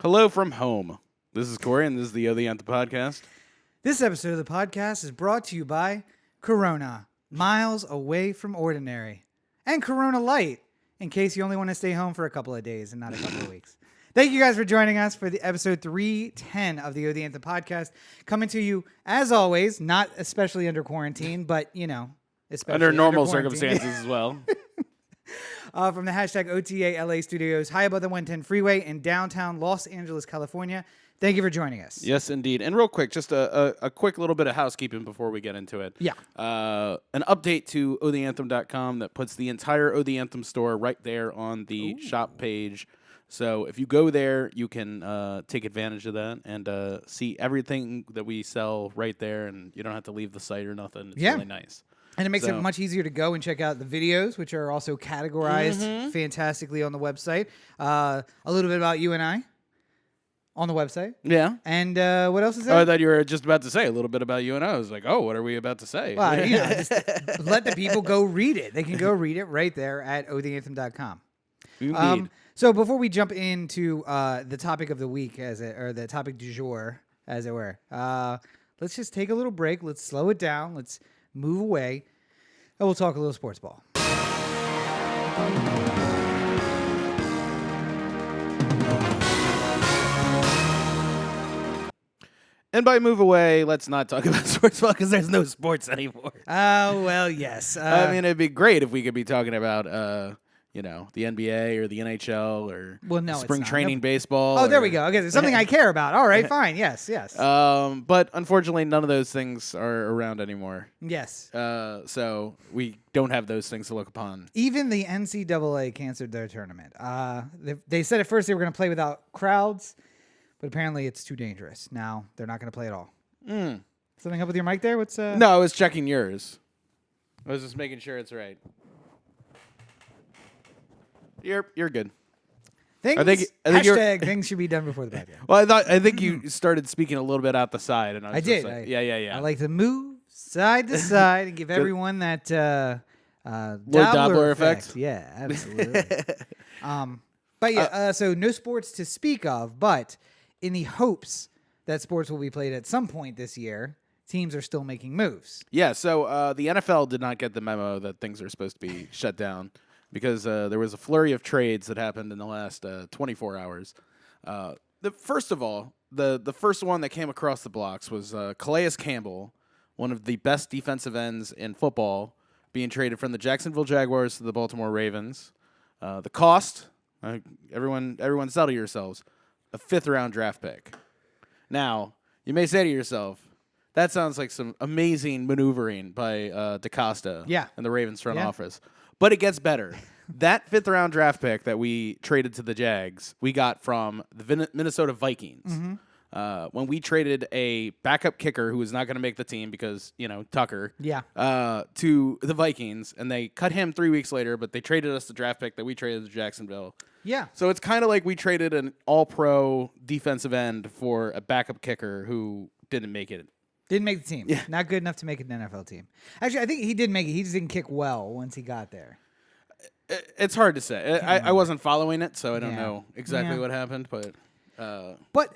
Hello from home. This is Corey, and this is the O The Anthem podcast. This episode of the podcast is brought to you by Corona, miles away from ordinary, and Corona Light, in case you only want to stay home for a couple of days and not a couple of weeks. Thank you guys for joining us for the episode 310 of the O The Anthem podcast. Coming to you, as always, not especially under quarantine, but, you know, especially Under normal quarantine. circumstances as well. From the hashtag OTA LA studios, high above the 110 freeway in downtown Los Angeles, California. Thank you for joining us. Yes, indeed. And real quick, just a quick little bit of housekeeping before we get into it. Yeah. An update to otheanthem.com that puts the entire O The Anthem store right there on the shop page. So if you go there, you can take advantage of that and see everything that we sell right there, and you don't have to leave the site or nothing. It's really nice. And it makes it much easier to go and check out the videos, which are also categorized fantastically on the website. A little bit about you and I on the website. Yeah. And what else is there? Oh, I thought you were just about to say a little bit about you and I was like, oh, what are we about to say? Well, you know, just let the people go read it. They can go read it right there at otheanthem.com. Indeed. So before we jump into the topic of the week, or the topic du jour, as it were, let's just take a little break. Let's slow it down. Let's move away, and we'll talk a little sports ball. And by move away, let's not talk about sports ball because there's no sports anymore. Oh, well, yes. I mean, it'd be great if we could be talking about, the NBA or the NHL or spring training baseball. Oh, there we go. Okay, there's something I care about. All right, fine. Yes. But unfortunately, none of those things are around anymore. Yes. So we don't have those things to look upon. Even the NCAA canceled their tournament. They said at first they were going to play without crowds, but apparently it's too dangerous. Now they're not going to play at all. Something up with your mic there? What's No, I was checking yours. I was just making sure it's right. You're good. Things, I think hashtag things should be done before the podcast. Well, I think you started speaking a little bit out the side, and I was did. Like, yeah. I like to move side to side and give everyone that Doppler effect. Yeah, absolutely. But yeah, so no sports to speak of, but in the hopes that sports will be played at some point this year, teams are still making moves. Yeah, so the NFL did not get the memo that things are supposed to be shut down because there was a flurry of trades that happened in the last 24 hours. First of all, the first one that came across the blocks was Calais Campbell, one of the best defensive ends in football, being traded from the Jacksonville Jaguars to the Baltimore Ravens. The cost, everyone settle yourselves, a 5th-round draft pick. Now, you may say to yourself, that sounds like some amazing maneuvering by DaCosta and the Ravens front office. But it gets better. That 5th-round draft pick that we traded to the Jags, we got from the Minnesota Vikings. When we traded a backup kicker who was not going to make the team because, Tucker, to the Vikings, and they cut him 3 weeks later, but they traded us the draft pick that we traded to Jacksonville. Yeah. So it's kind of like we traded an all-pro defensive end for a backup kicker who didn't make it. Didn't make the team. Yeah. Not good enough to make an NFL team. Actually, I think he did make it. He just didn't kick well once he got there. It's hard to say. I wasn't following it, so I don't know exactly what happened. But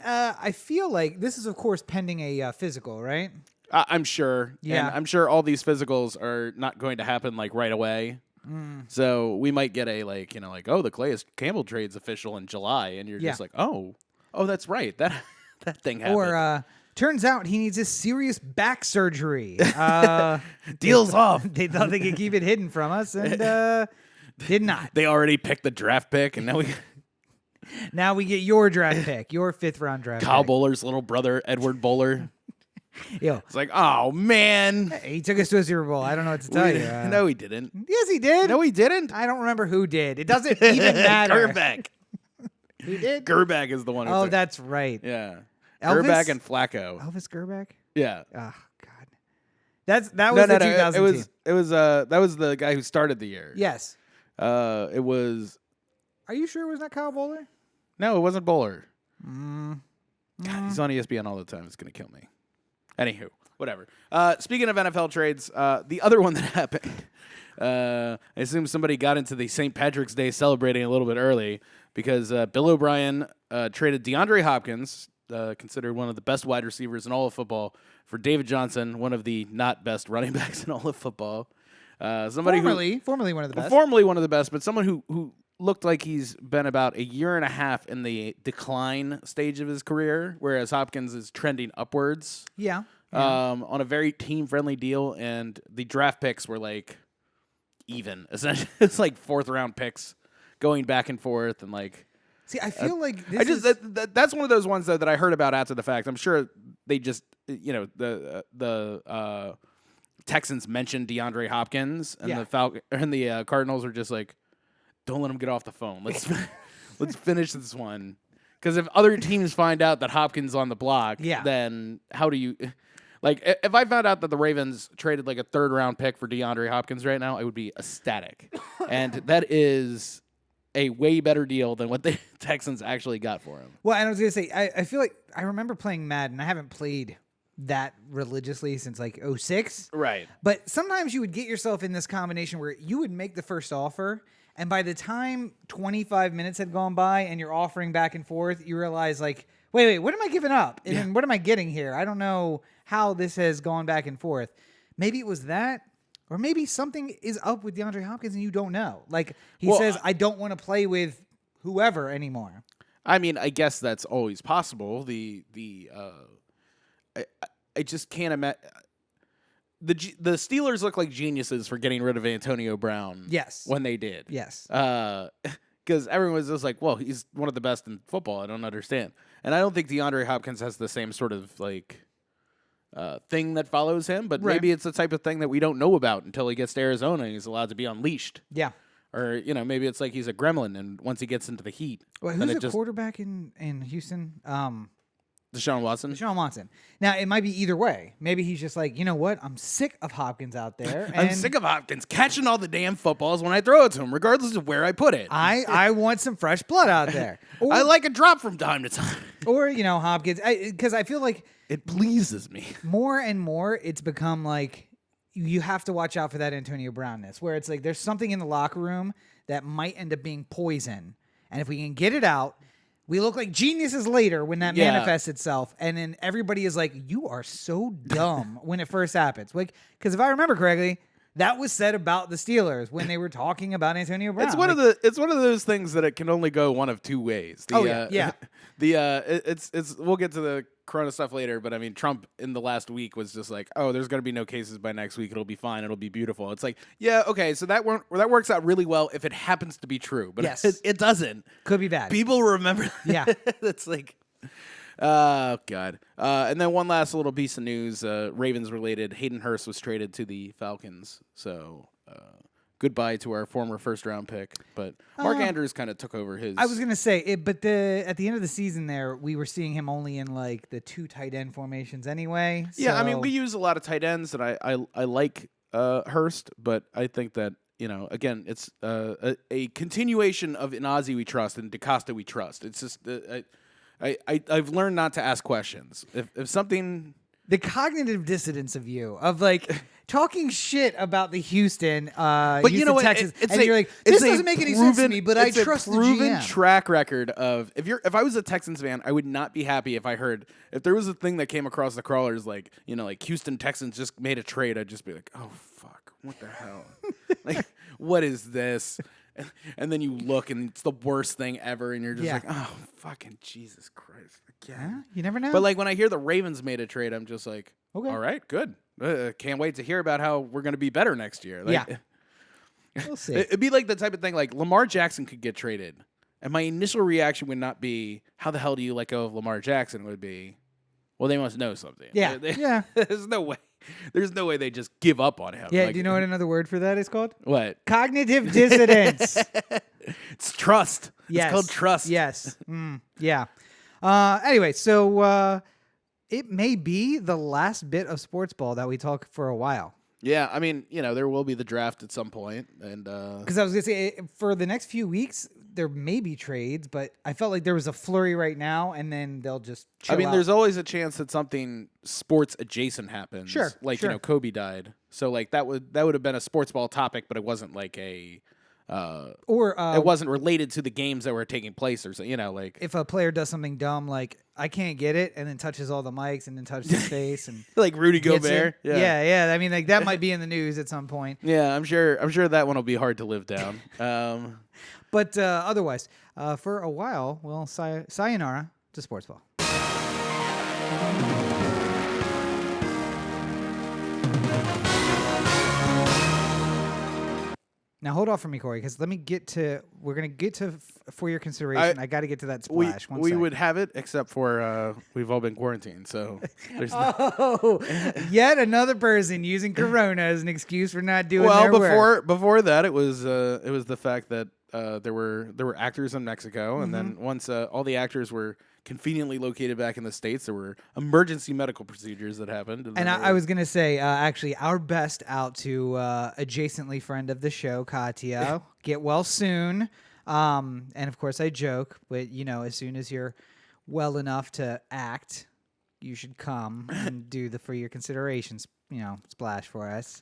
I feel like this is, of course, pending a physical, right? I'm sure. Yeah. And I'm sure all these physicals are not going to happen right away. So we might get the Calais Campbell trade's official in July, and you're just like, oh, that's right. That thing happened. Or turns out he needs a serious back surgery. Deals off. They thought they could keep it hidden from us, and did not. They already picked the draft pick, and now we get your draft pick, your 5th-round draft Kyle pick. Bowler's little brother, Edward Bowler. Yo, it's like, oh, man. He took us to a Super Bowl. I don't know what to tell you. No, he didn't. Yes, he did. No, he didn't. I don't remember who did. It doesn't even matter. Gerback. Who did? Gerback is the one who took. That's right. Yeah. Elvis? Gerback and Flacco. Elvis Gerback? Yeah. Oh, God. That was the 2000 team. It was that was the guy who started the year. Yes. It was. Are you sure it was not Kyle Bowler? No, it wasn't Bowler. God, he's on ESPN all the time. It's gonna kill me. Anywho, whatever. Speaking of NFL trades, the other one that happened, I assume somebody got into the St. Patrick's Day celebrating a little bit early, because Bill O'Brien traded DeAndre Hopkins, considered one of the best wide receivers in all of football, for David Johnson, one of the not best running backs in all of football. Somebody formerly one of the best. Formerly one of the best, but someone who looked like he's been about a year and a half in the decline stage of his career, whereas Hopkins is trending upwards. Yeah. On a very team-friendly deal, and the draft picks were like even. Essentially, it's like fourth-round picks going back and forth, and like. See, I feel like that's one of those ones that I heard about after the fact. I'm sure they just the Texans mentioned DeAndre Hopkins, and the Cardinals were just like, don't let him get off the phone. Let's finish this one. Because if other teams find out that Hopkins on the block, then how do you? Like, if I found out that the Ravens traded like a third-round pick for DeAndre Hopkins right now, I would be ecstatic. And that is a way better deal than what the Texans actually got for him. Well, and I was going to say, I feel like I remember playing Madden. I haven't played that religiously since like 2006. Right. But sometimes you would get yourself in this combination where you would make the first offer, and by the time 25 minutes had gone by and you're offering back and forth, you realize like, wait, what am I giving up? And then what am I getting here? I don't know how this has gone back and forth. Maybe it was that, or maybe something is up with DeAndre Hopkins and you don't know. Like he says, I don't want to play with whoever anymore. I mean, I guess that's always possible. I just can't imagine. The Steelers look like geniuses for getting rid of Antonio Brown. Yes. When they did. Yes. Because everyone was just like, well, he's one of the best in football. I don't understand. And I don't think DeAndre Hopkins has the same sort of like thing that follows him, but maybe it's the type of thing that we don't know about until he gets to Arizona and he's allowed to be unleashed. Yeah. Or, maybe it's like he's a gremlin, and once he gets into the heat. Well, who's the quarterback in Houston? Deshaun Watson. Deshaun Watson. Now, it might be either way. Maybe he's just like, you know what? I'm sick of Hopkins out there. I'm sick of Hopkins catching all the damn footballs when I throw it to him, regardless of where I put it. I want some fresh blood out there. Or, I like a drop from time to time. Or, Hopkins. Because I feel like it pleases me. More and more, it's become like you have to watch out for that Antonio Brownness, where it's like there's something in the locker room that might end up being poison. And if we can get it out, we look like geniuses later when that manifests itself. And then everybody is like, you are so dumb when it first happens. Like, because if I remember correctly, that was said about the Steelers when they were talking about Antonio Brown. It's one of those things that it can only go one of two ways. We'll get to the Corona stuff later, but I mean, Trump in the last week was just like, oh, there's going to be no cases by next week. It'll be fine. It'll be beautiful. It's like, yeah, okay, so that works out really well if it happens to be true, but it doesn't. Could be bad. People remember. Yeah. It's like, oh, God. And then one last little piece of news, Ravens related. Hayden Hurst was traded to the Falcons, so goodbye to our former first-round pick. But Mark Andrews kind of took over his. I was gonna say it, but at the end of the season, there we were seeing him only in like the 2 tight end formations anyway. Yeah, I mean we use a lot of tight ends, and I like Hurst, but I think that again it's a continuation of Inazi we trust and DeCosta we trust. It's just I've learned not to ask questions. If something. The cognitive dissonance of you, of like talking shit about the Houston, but Houston, Texas, you're like, this doesn't make any sense to me, but I trust the GM. It's a proven track record of if I was a Texans fan, I would not be happy if there was a thing that came across the crawlers like Houston Texans just made a trade. I'd just be like, oh fuck, what the hell? Like, what is this? And then you look, and it's the worst thing ever, and you're just like, oh, fucking Jesus Christ. Again. You never know. But, like, when I hear the Ravens made a trade, I'm just like, okay. All right, good. Can't wait to hear about how we're going to be better next year. Like, we'll see. It'd be like the type of thing, like, Lamar Jackson could get traded, and my initial reaction would not be, how the hell do you let go of Lamar Jackson? It would be, well, they must know something. Yeah. There's no way. There's no way they just give up on him. Yeah, do you know what another word for that is called? What? Cognitive dissonance. It's trust. Yes. It's called trust. Yes. Yeah. Anyway, so it may be the last bit of sports ball that we talk for a while. Yeah, I mean, there will be the draft at some point, and because I was gonna say for the next few weeks there may be trades, but I felt like there was a flurry right now, and then they'll just. Chill out. There's always a chance that something sports adjacent happens. Sure, like Kobe died, so like that would have been a sports ball topic, but it wasn't like a Or it wasn't related to the games that were taking place, or so, like if a player does something dumb, like I can't get it, and then touches all the mics, and then touches his face, and like Rudy gets Gobert. it. Yeah. I mean, like that might be in the news at some point. Yeah, I'm sure that one will be hard to live down. But otherwise, for a while, well, sayonara to sports ball. Now hold off for me, Corey, because we're gonna get to for your consideration. I got to get to that splash. We would have it, except for we've all been quarantined, so there's yet another person using Corona as an excuse for not doing well, their work. before that, it was the fact that there were actors in Mexico, and then once all the actors were conveniently located back in the States, there were emergency medical procedures that happened. And I was going to say, actually, our best out to adjacently friend of the show, Katya. Get well soon. And, of course, I joke, but, as soon as you're well enough to act, you should come and do the for your considerations, splash for us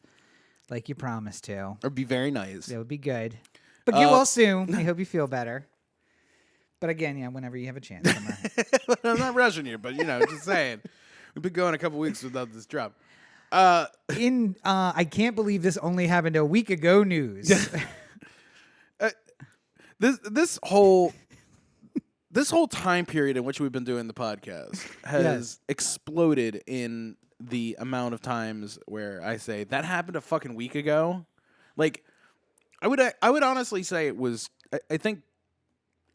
like you promised to. It'd be very nice. That would be good. But get well soon. I hope you feel better. But again, whenever you have a chance. I'm not rushing you, but just saying. We've been going a couple weeks without this drop. I can't believe this only happened a week ago news. This whole time period in which we've been doing the podcast has exploded in the amount of times where I say that happened a fucking week ago. Like, I would honestly say it was. I think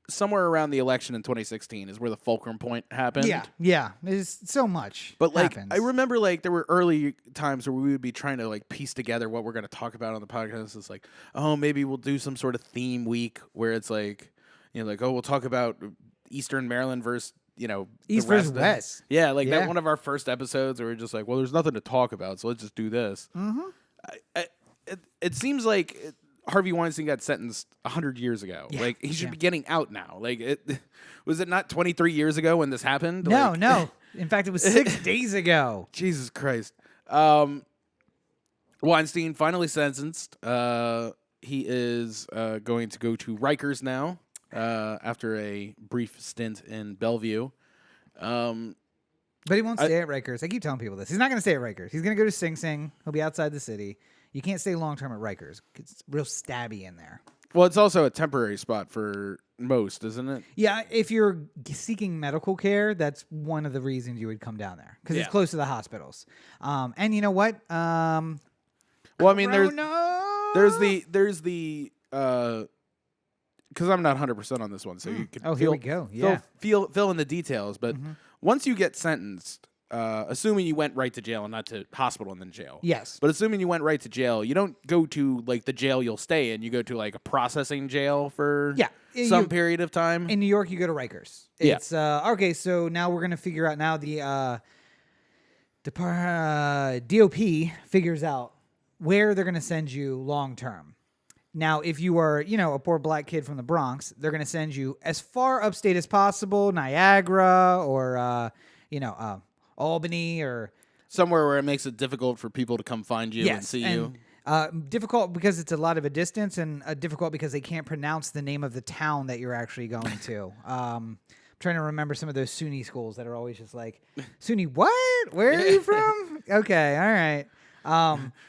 somewhere around the election in 2016 is where the fulcrum point happened. Yeah. There's so much. But happens. I remember there were early times where we would be trying to piece together what we're going to talk about on the podcast. It's like, oh, maybe we'll do some sort of theme week where it's we'll talk about Eastern Maryland versus East versus West. That one of our first episodes where we're just like, well, there's nothing to talk about, so let's just do this. Mm-hmm. It seems like Harvey Weinstein got sentenced 100 years ago. Yeah. He should be getting out now. Was it not 23 years ago when this happened? No. In fact, it was 6 days ago. Jesus Christ. Weinstein finally sentenced. He is going to go to Rikers now after a brief stint in Bellevue. But he won't stay at Rikers. I keep telling people this. He's not going to stay at Rikers. He's going to go to Sing Sing. He'll be outside the city. You can't stay long-term at Rikers. It's real stabby in there. Well, it's also a temporary spot for most, isn't it? Yeah, if you're seeking medical care, that's one of the reasons you would come down there. Because it's close to the hospitals. And you know what? Well, I mean, there's the because I'm not 100% on this one, so you can here we go. Yeah. Fill in the details. But once you get sentenced, assuming you went right to jail and not to hospital and then jail. Yes. But assuming you went right to jail, you don't go to the jail you'll stay in. You go to a processing jail for some period of time. In New York, you go to Rikers. It's okay. So now we're gonna figure out the DOP figures out where they're gonna send you long term. Now, if you are, a poor black kid from the Bronx, they're gonna send you as far upstate as possible, Niagara or Albany or somewhere where it makes it difficult for people to come find you and see you. Difficult because it's a lot of a distance, and difficult because they can't pronounce the name of the town that you're actually going to. I'm trying to remember some of those SUNY schools that are always just like, SUNY what? Where are you from? Okay, all right.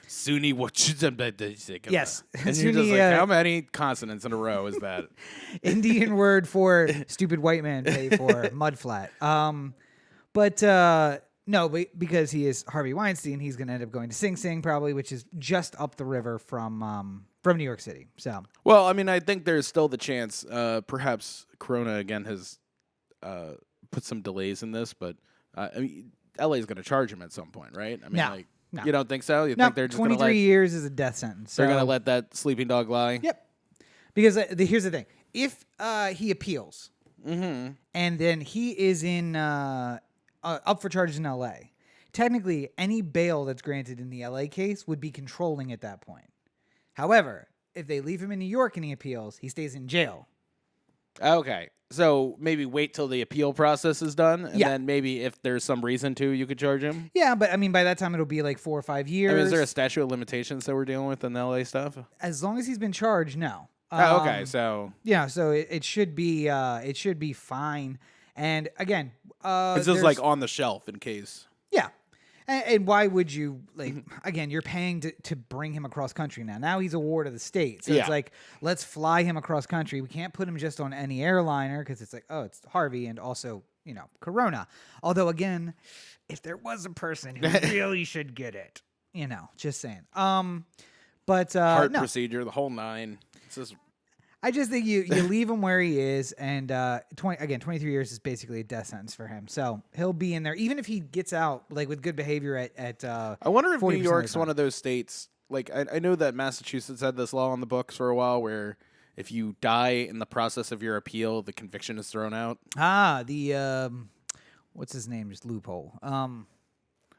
SUNY what? Yes. And you're just like, how many consonants in a row is that? Indian word for stupid white man pay for mud flat. But because he is Harvey Weinstein, he's going to end up going to Sing Sing probably, which is just up the river from New York City. So, well, I mean, I think there's still the chance. Perhaps Corona again has put some delays in this, but LA is going to charge him at some point, right? I mean, no. You don't think so? You think they're just going to 23 years is a death sentence. They're going to let that sleeping dog lie? Yep. Because here's the thing: if he appeals, and then he is in. Up for charges in L.A. Technically, any bail that's granted in the L.A. case would be controlling at that point. However, if they leave him in New York and he appeals, he stays in jail. Okay. So maybe wait till the appeal process is done, and then maybe if there's some reason to, you could charge him? Yeah, but I mean, by that time, it'll be 4 or 5 years. I mean, is there a statute of limitations that we're dealing with in the L.A. stuff? As long as he's been charged, no. Okay, so Yeah, so it should be fine. And again, it's just like on the shelf in case. yeah. And why would you, like, again, you're paying to bring him across country now. Now he's a ward of the state. So Yeah. it's like, let's fly him across country. We can't put him just on any airliner because it's like, oh, it's Harvey and also, Corona. Although, again, if there was a person who really should get it, just saying. But Heart no. procedure, the whole nine. It's just I just think you leave him where he is, and 23 years is basically a death sentence for him. So he'll be in there, even if he gets out like with good behavior at. I wonder if New 40% of the York's time. one of those states. Like I know that Massachusetts had this law on the books for a while, where if you die in the process of your appeal, the conviction is thrown out. The what's his name? Just loophole.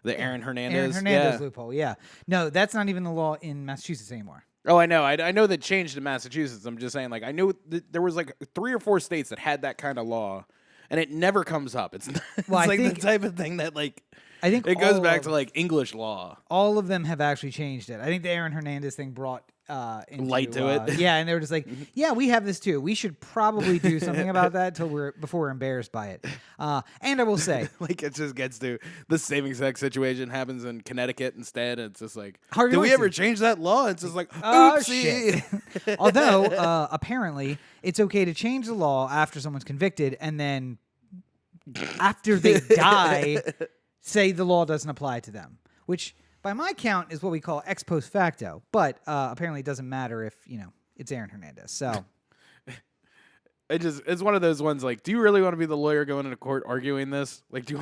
The Aaron Hernandez. Aaron Hernandez loophole. Yeah, no, that's not even the law in Massachusetts anymore. Oh, I know. I know that changed in Massachusetts. I'm just saying, like, I knew there was like 3 or 4 states that had that kind of law, and it never comes up. It's Well, I like think- the type of thing that like I think it goes all back of- to like English law. All of them have actually changed it. I think the Aaron Hernandez thing brought Light to it. Yeah, and they were just like, yeah, we have this too. We should probably do something about that before we're embarrassed by it. And I will say, Like it just gets to the same exact situation happens in Connecticut instead. It's just like, Harvey did we ever Weinstein. change that law? It's just like, oh oopsie. shit. Although apparently it's okay to change the law after someone's convicted, and then after they die, say the law doesn't apply to them, which by my count is what we call ex post facto. But apparently it doesn't matter if it's Aaron Hernandez. So. It's one of those ones like, do you really want to be the lawyer going into court arguing this? Like, do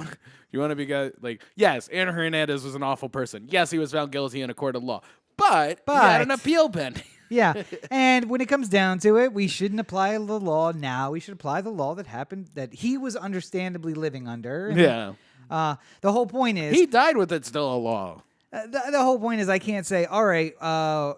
you want to be guy like, yes, Aaron Hernandez was an awful person. Yes, he was found guilty in a court of law, but he had an appeal pending. Yeah, and when it comes down to it, we shouldn't apply the law now. We should apply the law that happened that he was understandably living under. And, Yeah, the whole point is he died with it still a law. the whole point is I can't say, all right,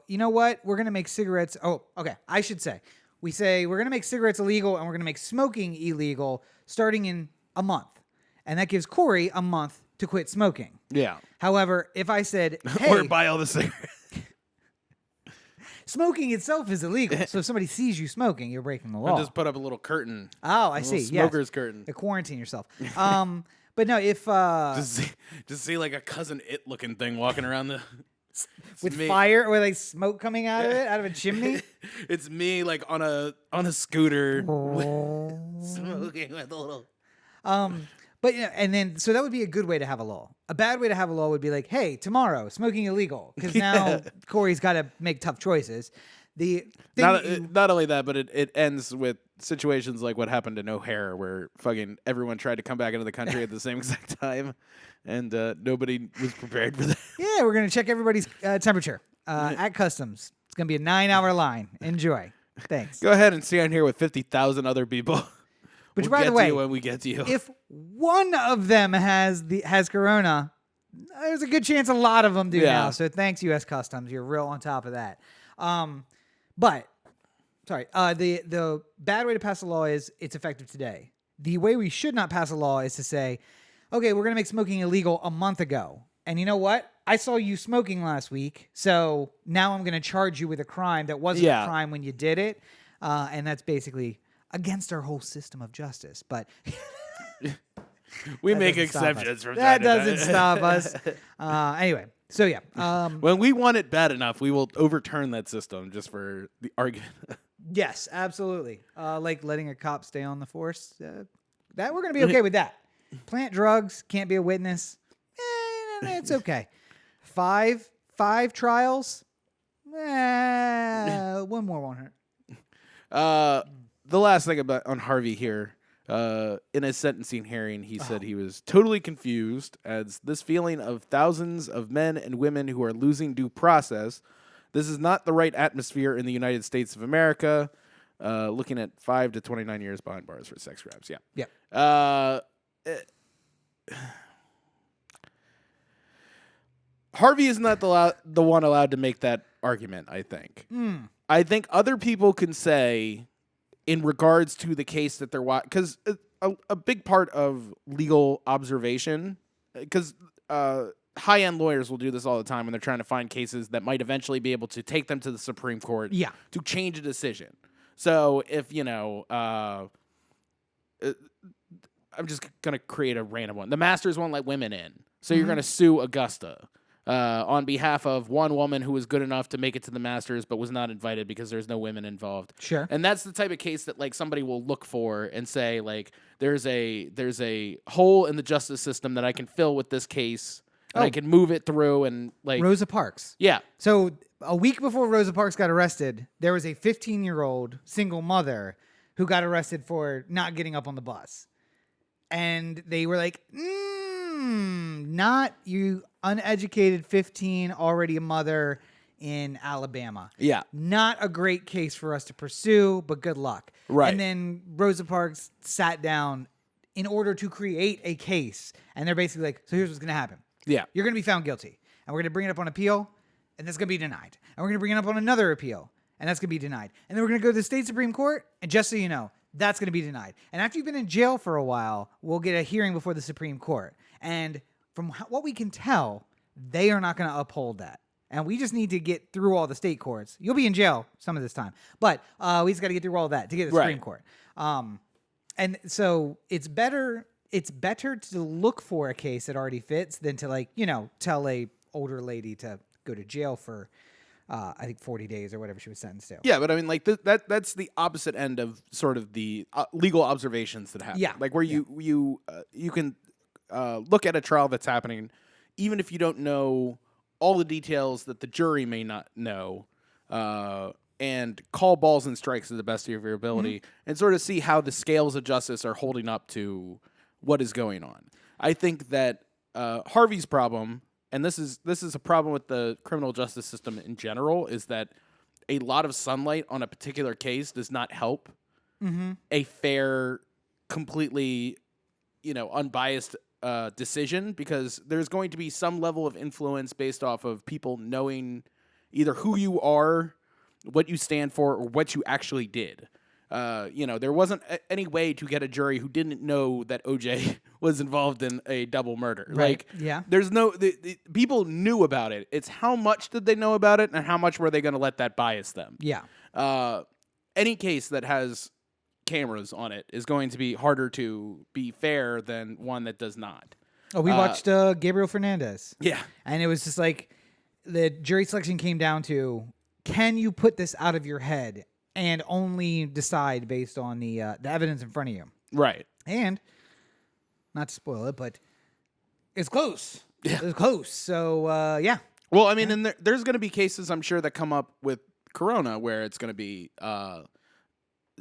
you know what? We're gonna make cigarettes. Oh, okay. I should say we say we're gonna make cigarettes illegal and we're gonna make smoking illegal starting in a month, and that gives Corey a month to quit smoking. Yeah, However, if I said, hey, or buy all the cigarettes. smoking itself is illegal, so if somebody sees you smoking, you're breaking the law. Just put up a little curtain. Oh, I A see. little Yes. smoker's curtain. Quarantine yourself. But no, if Just see like a cousin it looking thing walking around the with me. fire or like smoke coming out of it, out of a chimney. It's me like on a scooter smoking with a little. But and then so that would be a good way to have a law. A bad way to have a law would be like, hey, tomorrow smoking illegal, because now Corey's got to make tough choices. The thing Not only that, but it ends with situations like what happened in O'Hare, where fucking everyone tried to come back into the country at the same exact time, and nobody was prepared for that. yeah, we're gonna check everybody's temperature at customs. It's gonna be a 9-hour line. Enjoy. Thanks. Go ahead and stand here with 50,000 other people. Which, We'll by get the to way, you when we get to you. if one of them has corona, there's a good chance a lot of them do Yeah. now. So thanks, U.S. Customs. You're real on top of that. But sorry, the bad way to pass a law is it's effective today. The way we should not pass a law is to say, okay, we're going to make smoking illegal a month ago. And you know what? I saw you smoking last week, so now I'm going to charge you with a crime that wasn't a crime when you did it. And that's basically against our whole system of justice. But we that make doesn't stop exceptions us. from That time to time. doesn't stop us. Anyway, so yeah. When we want it bad enough, we will overturn that system just for the argument. Yes, absolutely. Like letting a cop stay on the force. That we're going to be okay with that. Plant drugs, can't be a witness. It's okay. Five trials. One more won't hurt. The last thing on Harvey here, in his sentencing hearing, he said he was totally confused as this feeling of thousands of men and women who are losing due process. This is not the right atmosphere in the United States of America. Looking at 5 to 29 years behind bars for sex crimes. Yeah. Yeah. Harvey is not the one allowed to make that argument, I think. I think other people can say, in regards to the case that they're watching, because a big part of legal observation, because high-end lawyers will do this all the time when they're trying to find cases that might eventually be able to take them to the Supreme Court to change a decision. So if, I'm just going to create a random one. The Masters won't let women in. So you're going to sue Augusta on behalf of one woman who was good enough to make it to the Masters but was not invited because there's no women involved. Sure. And that's the type of case that like somebody will look for and say like there's a hole in the justice system that I can fill with this case and I can move it through and like Rosa Parks. Yeah. So a week before Rosa Parks got arrested, there was a 15-year-old single mother who got arrested for not getting up on the bus. And they were like, not you uneducated 15, already a mother in Alabama. Yeah. Not a great case for us to pursue, but good luck. Right. And then Rosa Parks sat down in order to create a case. And they're basically like, so here's what's going to happen. Yeah. You're going to be found guilty. And we're going to bring it up on appeal. And that's going to be denied. And we're going to bring it up on another appeal. And that's going to be denied. And then we're going to go to the state Supreme Court. And just so you know, that's going to be denied. And after you've been in jail for a while, we'll get a hearing before the Supreme Court. And from what we can tell, they are not going to uphold that. And we just need to get through all the state courts. You'll be in jail some of this time. But we just got to get through all that to get to the Supreme Court. And so it's better to look for a case that already fits than to tell a older lady to go to jail for I think 40 days or whatever she was sentenced to. Yeah, but I mean, like that's the opposite end of sort of the legal observations that happen. Yeah, like where you can look at a trial that's happening, even if you don't know all the details that the jury may not know, and call balls and strikes to the best of your ability, and sort of see how the scales of justice are holding up to what is going on. I think that Harvey's problem. And this is a problem with the criminal justice system in general, is that a lot of sunlight on a particular case does not help a fair, completely, unbiased decision, because there's going to be some level of influence based off of people knowing either who you are, what you stand for, or what you actually did. There wasn't any way to get a jury who didn't know that OJ was involved in a double murder. Right. Like, yeah. There's no people knew about it. It's how much did they know about it, and how much were they going to let that bias them? Yeah. Any case that has cameras on it is going to be harder to be fair than one that does not. Oh, we watched Gabriel Fernandez. Yeah, and it was just like the jury selection came down to, can you put this out of your head and only decide based on the evidence in front of you? Right. And not to spoil it, but it's close. Yeah. It's close. So, yeah. Well, I mean, and there's going to be cases, I'm sure, that come up with Corona where it's going to be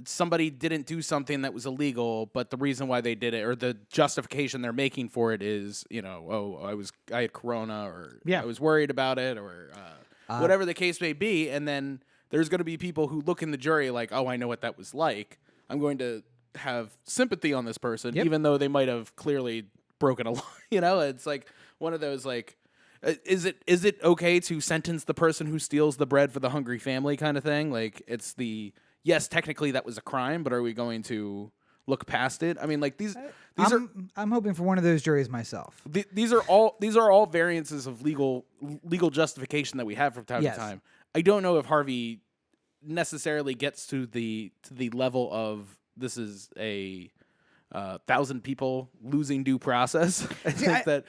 somebody didn't do something that was illegal, but the reason why they did it, or the justification they're making for it, is, I had Corona, or I was worried about it, or whatever the case may be, and then there's going to be people who look in the jury like, oh, I know what that was like. I'm going to have sympathy on this person, even though they might have clearly broken a law. It's like one of those, like, is it okay to sentence the person who steals the bread for the hungry family kind of thing? Like, it's yes, technically that was a crime, but are we going to look past it? I mean, like I'm hoping for one of those juries myself. These are all variances of legal justification that we have from time to time. I don't know if Harvey necessarily gets to the level of this is a 1,000 people losing due process. I think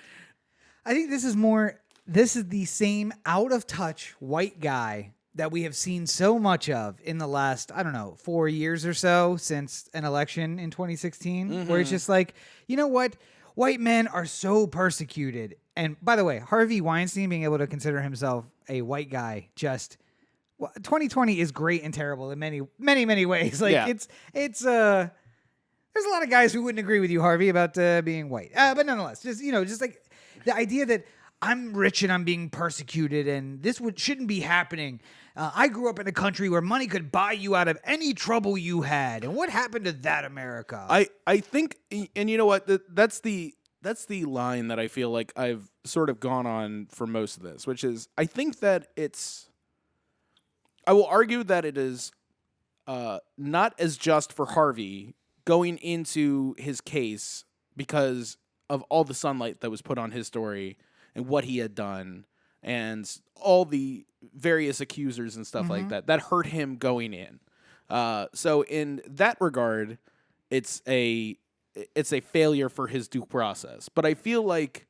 this is the same out of touch white guy that we have seen so much of in the last, 4 years or so since an election in 2016, where it's just like, you know what? White men are so persecuted. And by the way, Harvey Weinstein being able to consider himself a white guy, 2020 is great and terrible in many, many, many ways. Like it's there's a lot of guys who wouldn't agree with you, Harvey, about being white. But nonetheless, just like the idea that I'm rich and I'm being persecuted and this shouldn't be happening. I grew up in a country where money could buy you out of any trouble you had. And what happened to that America? I think, and you know what, that's the line that I feel like I've sort of gone on for most of this, which is, I think that I will argue that it is not as just for Harvey going into his case because of all the sunlight that was put on his story and what he had done and all the various accusers and stuff like that hurt him going in. So in that regard, it's a failure for his due process. But I feel like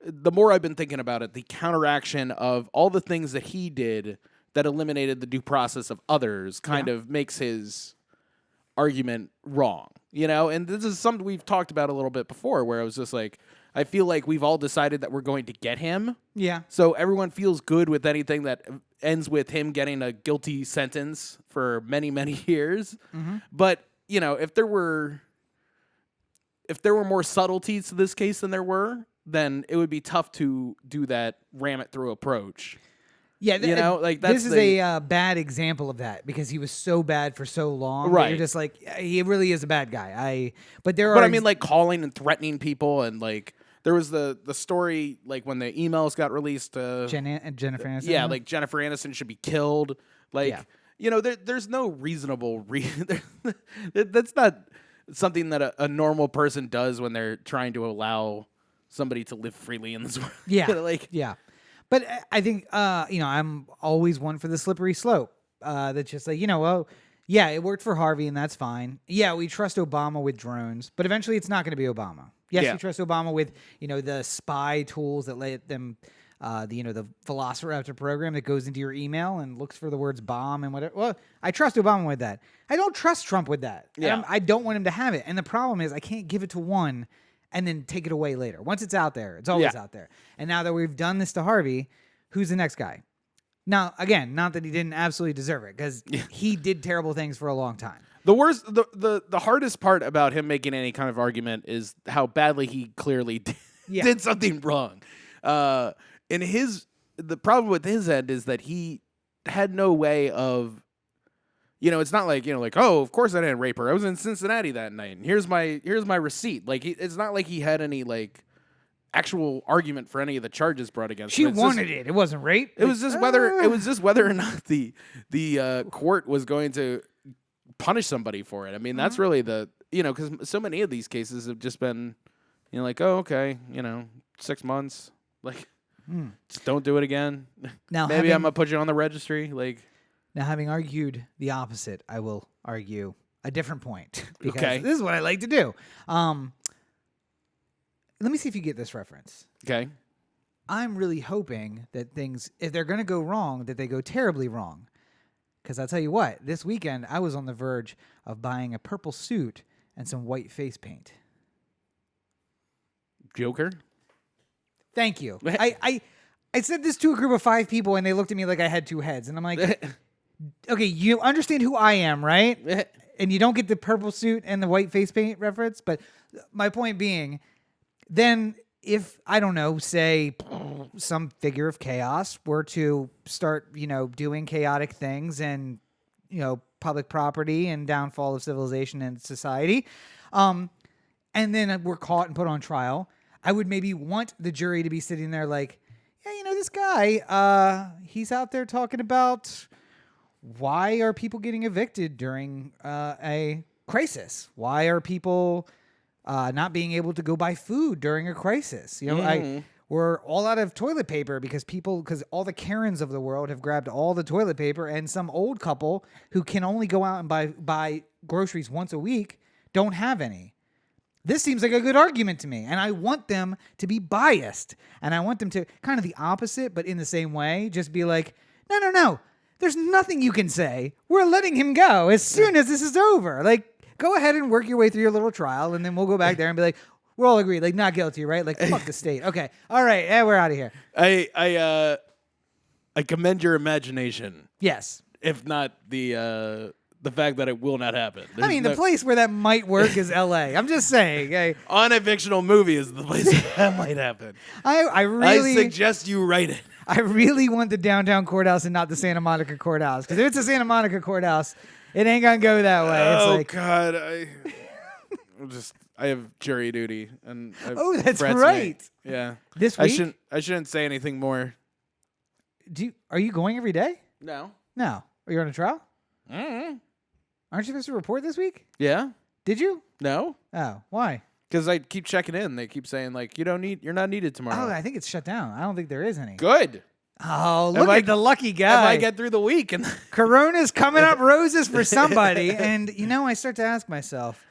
the more I've been thinking about it, the counteraction of all the things that he did that eliminated the due process of others kind of makes his argument wrong, And this is something we've talked about a little bit before, where I was just like, I feel like we've all decided that we're going to get him. Yeah. So everyone feels good with anything that ends with him getting a guilty sentence for many, many years. But, if there were more subtleties to this case than there were, then it would be tough to do that ram it through approach. Yeah, that's this is a bad example of that because he was so bad for so long. Right. You're just like, he really is a bad guy. But I mean, like calling and threatening people, and like there was the story, like when the emails got released. Jennifer Aniston. Yeah, like Jennifer Aniston should be killed. Like, there's no reasonable reason. That's not something that a normal person does when they're trying to allow somebody to live freely in this world. Yeah. But I think, I'm always one for the slippery slope. That's just like, it worked for Harvey and that's fine. Yeah, we trust Obama with drones, but eventually it's not going to be Obama. Yes, we trust Obama with, the spy tools that let them, the Velociraptor program that goes into your email and looks for the words bomb and whatever. Well, I trust Obama with that. I don't trust Trump with that. Yeah. I don't want him to have it. And the problem is I can't give it to one and then take it away later. Once it's out there, it's always out there. And now that we've done this to Harvey, who's the next guy? Now, again, not that he didn't absolutely deserve it, because he did terrible things for a long time. The worst, the hardest part about him making any kind of argument is how badly he clearly did something wrong. The problem with his end is that he had no way of, it's not like, oh, of course I didn't rape her. I was in Cincinnati that night, and here's my receipt. Like, it's not like he had any, like, actual argument for any of the charges brought against him. She wanted it. It wasn't rape. It was just whether or not the court was going to punish somebody for it. I mean, that's really because so many of these cases have just been, like, oh, okay, 6 months, like, just don't do it again. Now, maybe I'm gonna put you on the registry, like. Now, having argued the opposite, I will argue a different point because this is what I like to do. Let me see if you get this reference. Okay. I'm really hoping that things, if they're going to go wrong, that they go terribly wrong. Because I'll tell you what, this weekend I was on the verge of buying a purple suit and some white face paint. Joker? Thank you. I said this to a group of 5 people and they looked at me like I had 2 heads. And I'm like, okay, you understand who I am, right? And you don't get the purple suit and the white face paint reference. But my point being, then if, I don't know, say some figure of chaos were to start, doing chaotic things and, public property and downfall of civilization and society, and then we're caught and put on trial, I would maybe want the jury to be sitting there like, yeah, this guy, he's out there talking about why are people getting evicted during a crisis? Why are people not being able to go buy food during a crisis? We're all out of toilet paper because all the Karens of the world have grabbed all the toilet paper, and some old couple who can only go out and buy groceries once a week don't have any. This seems like a good argument to me, and I want them to be biased, and I want them to kind of the opposite, but in the same way, just be like, no, there's nothing you can say. We're letting him go as soon as this is over. Like, go ahead and work your way through your little trial, and then we'll go back there and be like, we're all agreed, like, not guilty, right? Like, fuck the state. Okay, all right, we're out of here. I commend your imagination. Yes. If not the fact that it will not happen. The place where that might work is L.A. I'm just saying. Unfictional movie is the place that might happen. I suggest you write it. I really want the downtown courthouse and not the Santa Monica courthouse. Because if it's a Santa Monica courthouse, it ain't going to go that way. God. I have jury duty. And that's right. Me. Yeah. This week? I shouldn't say anything more. Are you going every day? No. No. Are you on a trial? Mm-hmm. Aren't you supposed to report this week? Yeah. Did you? No. Oh, why? Because I keep checking in. They keep saying, like, you're not needed tomorrow. Oh, I think it's shut down. I don't think there is any. Good. Oh, look at the lucky guy. If I get through the week. And Corona's coming up roses for somebody. And, I start to ask myself,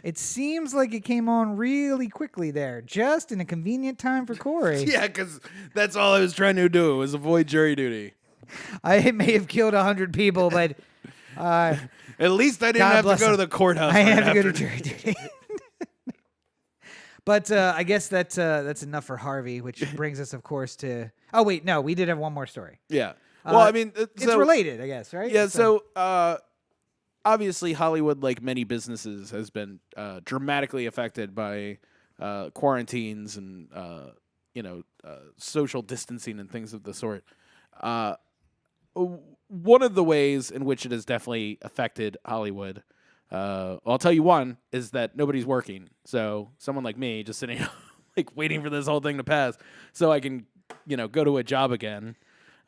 it seems like it came on really quickly there, just in a convenient time for Corey. Yeah, because that's all I was trying to do was avoid jury duty. I may have killed 100 people, but... At least I didn't have to go to the courthouse. I have to go to jury duty. But I guess that's enough for Harvey, which brings us, of course, to... Oh, wait, no, we did have one more story. Yeah. Well, I mean... it's related, I guess, right? Yeah, so obviously Hollywood, like many businesses, has been dramatically affected by quarantines and, social distancing and things of the sort. One of the ways in which it has definitely affected Hollywood... I'll tell you one is that nobody's working. So someone like me just sitting like waiting for this whole thing to pass so I can, go to a job again.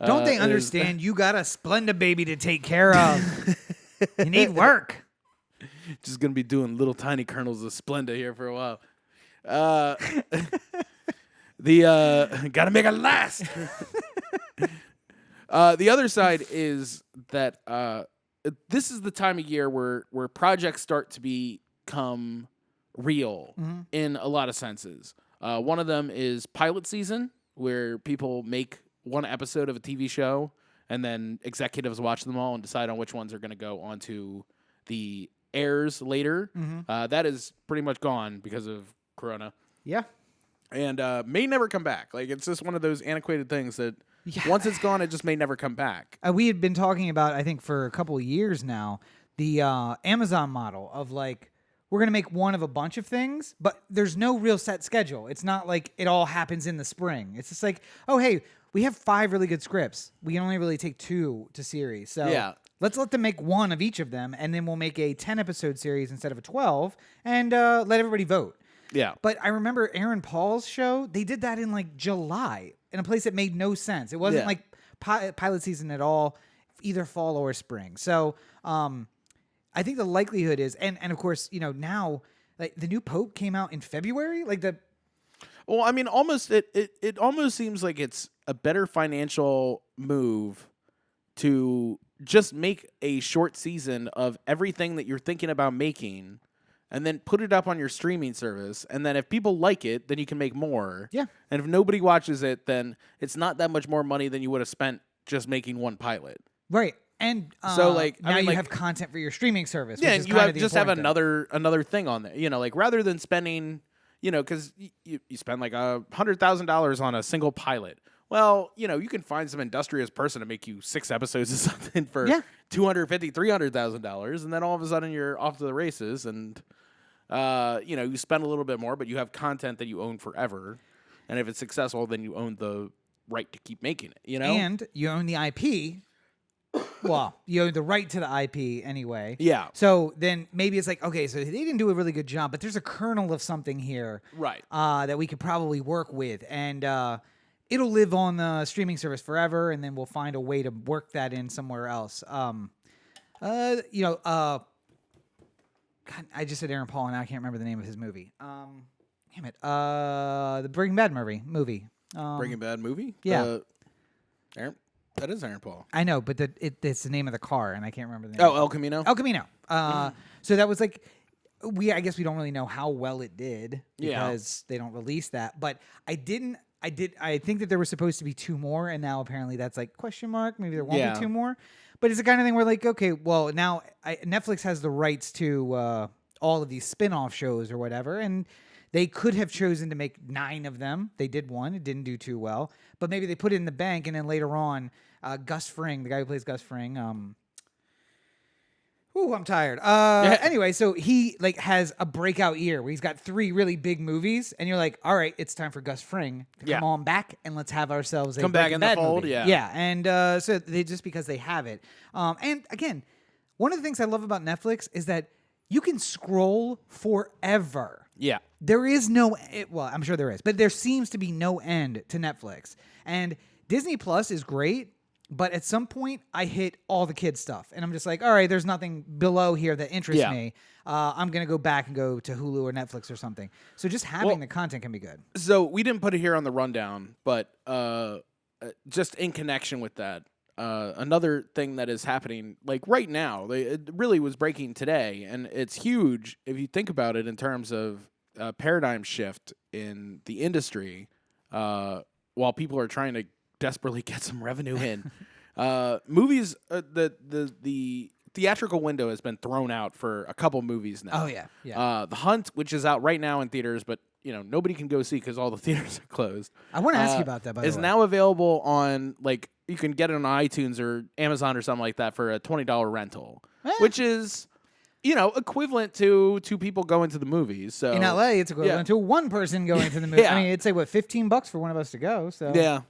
Don't they understand you got a Splenda baby to take care of? You need work. Just going to be doing little tiny kernels of Splenda here for a while. Got to make it last. The other side is that this is the time of year where projects start to become real in a lot of senses. One of them is pilot season, where people make one episode of a TV show and then executives watch them all and decide on which ones are going to go onto the airs later. That is pretty much gone because of Corona. Yeah. And may never come back. Like, it's just one of those antiquated things that once it's gone, it just may never come back. We had been talking about, I think, for a couple of years now, the Amazon model of, like, we're going to make one of a bunch of things, but there's no real set schedule. It's not like it all happens in the spring. It's just like, oh, hey, we have 5 really good scripts. We can only really take 2 to series. So let's let them make one of each of them, and then we'll make a 10-episode series instead of a 12, and let everybody vote. Yeah. But I remember Aaron Paul's show, they did that in, like, July in a place that made no sense. It wasn't like pilot season at all, either fall or spring. So I think the likelihood is, and of course, now, like, the new Pope came out in February. Well, I mean, it almost seems like it's a better financial move to just make a short season of everything that you're thinking about making and then put it up on your streaming service. And then if people like it, then you can make more. Yeah. And if nobody watches it, then it's not that much more money than you would have spent just making one pilot. Right. And so, like, now you have content for your streaming service. Yeah, which and is you have another thing on there. Like, rather than spending, because you spend like $100,000 on a single pilot. Well, you can find some industrious person to make you 6 episodes of something for $250,000, $300,000, and then all of a sudden you're off to the races. And you spend a little bit more, but you have content that you own forever. And if it's successful, then you own the right to keep making it. And you own the IP. Well, you own the right to the IP anyway. Yeah. So then maybe it's like, okay, so they didn't do a really good job, but there's a kernel of something here, right? That we could probably work with, and it'll live on the streaming service forever, and then we'll find a way to work that in somewhere else. God, I just said Aaron Paul, and I can't remember the name of his movie. Damn it. The Breaking Bad movie. Breaking Bad movie? Yeah. That is Aaron Paul. I know, but it's the name of the car, and I can't remember the name. Oh, El Camino? El Camino. So that was like, I guess we don't really know how well it did because they don't release that. But I think that there were supposed to be 2 more, and now apparently that's like question mark. Maybe there won't be 2 more. But it's the kind of thing where, like, okay, well, now Netflix has the rights to all of these spin-off shows or whatever, and they could have chosen to make 9 of them. They did one. It didn't do too well. But maybe they put it in the bank, and then later on, Gus Fring, the guy who plays Gus Fring, I'm tired. Anyway, so he has a breakout year where he's got 3 really big movies, and you're like, all right, it's time for Gus Fring to come on back, and let's have ourselves a come back in the fold. movie. Yeah, and so they just because they have it. And again, one of the things I love about Netflix is that you can scroll forever. Yeah. There is well, I'm sure there is, but there seems to be no end to Netflix. And Disney Plus is great, But at some point, I hit all the kids stuff, and I'm just like, all right, there's nothing below here that interests me. I'm gonna go back and go to Hulu or Netflix or something. So just having the content can be good. So we didn't put it here on the rundown, but just in connection with that, another thing that is happening, like right now, it really was breaking today, and it's huge if you think about it in terms of a paradigm shift in the industry. While people are trying to desperately get some revenue in, movies, the theatrical window has been thrown out for a couple movies now. Oh yeah. The Hunt, which is out right now in theaters, but nobody can go see because all the theaters are closed. I want to ask you about that. By the way, is now available on you can get it on iTunes or Amazon or something like that for a $20 rental, which is equivalent to two people going to the movies. So in LA, it's equivalent to one person going to the movie. I mean, it's like what, $15 for one of us to go. So yeah,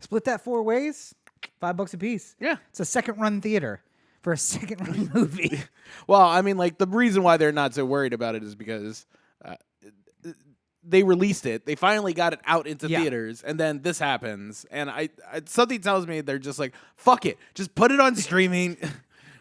split that 4 ways, $5 a piece. Yeah, it's a second run theater for a second run movie. Well, I mean, the reason why they're not so worried about it is because they released it. They finally got it out into theaters, and then this happens. And I something tells me they're just like, fuck it, just put it on streaming.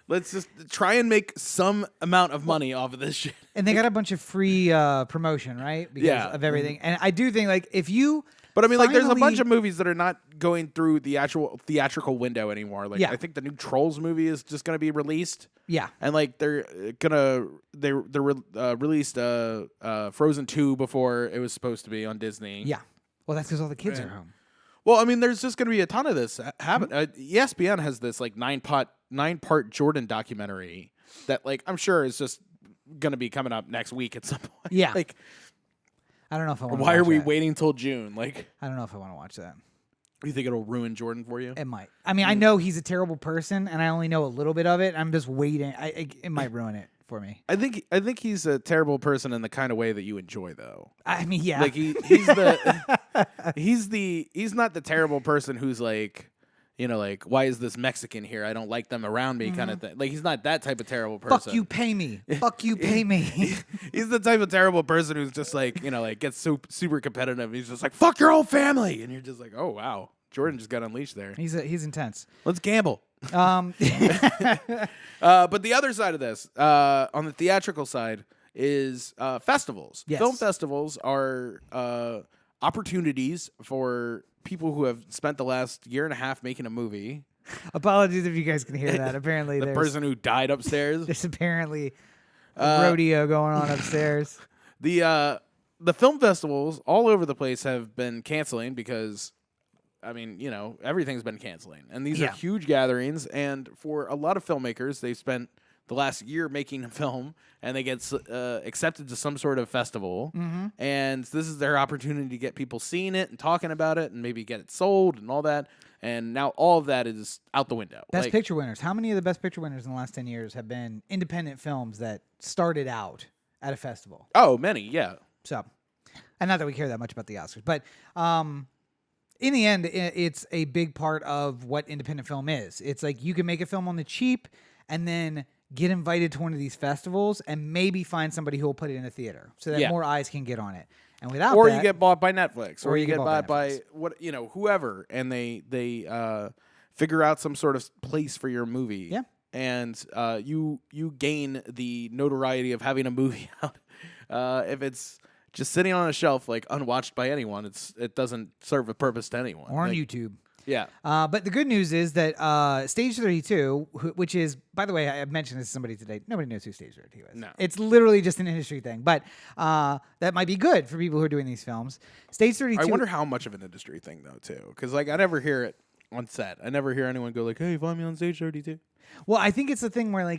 Let's just try and make some amount of money off of this shit. And they got a bunch of free promotion, right? Because of everything. And I do think, if you... But I mean, there's a bunch of movies that are not going through the actual theatrical window anymore. I think the new Trolls movie is just going to be released. Yeah. And they released Frozen 2 before it was supposed to be on Disney. Yeah. Well, that's because all the kids are home. Well, I mean, there's just going to be a ton of this happen. ESPN has this 9-part Jordan documentary that I'm sure is just going to be coming up next week at some point. Yeah. I don't know if I want to watch Why are we that. waiting till June? I don't know if I want to watch that. You think it'll ruin Jordan for you? It might. I mean, I know he's a terrible person, and I only know a little bit of it. I'm just waiting. It might ruin it for me. I think he's a terrible person in the kind of way that you enjoy, though. I mean, yeah. He's not the terrible person who's why is this Mexican here? I don't like them around me kind of thing. He's not that type of terrible person. Fuck you, pay me. Fuck you, pay me. He's the type of terrible person who's just gets super competitive. He's just like, fuck your whole family. And you're just like, oh, wow. Jordan just got unleashed there. He's intense. Let's gamble. But the other side of this, on the theatrical side, is festivals. Yes. Film festivals are opportunities for people who have spent the last year and a half making a movie. Apologies if you guys can hear that. Apparently, the person who died upstairs. There's apparently a rodeo going on upstairs. The film festivals all over the place have been canceling because, I mean, everything's been canceling. And these are huge gatherings. And for a lot of filmmakers, they've spent the last year making a film, and they get accepted to some sort of festival. Mm-hmm. And this is their opportunity to get people seeing it and talking about it and maybe get it sold and all that. And now all of that is out the window. Best Picture winners. How many of the Best Picture winners in the last 10 years have been independent films that started out at a festival? Oh, many, yeah. So, and not that we care that much about the Oscars, but in the end, it's a big part of what independent film is. It's you can make a film on the cheap and then get invited to one of these festivals and maybe find somebody who will put it in a theater so that more eyes can get on it. And without or that, you get bought by Netflix, or you get bought by whoever, and they figure out some sort of place for your movie. Yeah. And you gain the notoriety of having a movie out. If it's just sitting on a shelf unwatched by anyone, it doesn't serve a purpose to anyone. Or on YouTube. Yeah. But the good news is that Stage 32, which is, by the way, I mentioned this to somebody today. Nobody knows who Stage 32 is. No. It's literally just an industry thing. But that might be good for people who are doing these films. Stage 32. I wonder how much of an industry thing, though, too. Because, I never hear it on set. I never hear anyone go hey, find me on Stage 32. Well, I think it's the thing where,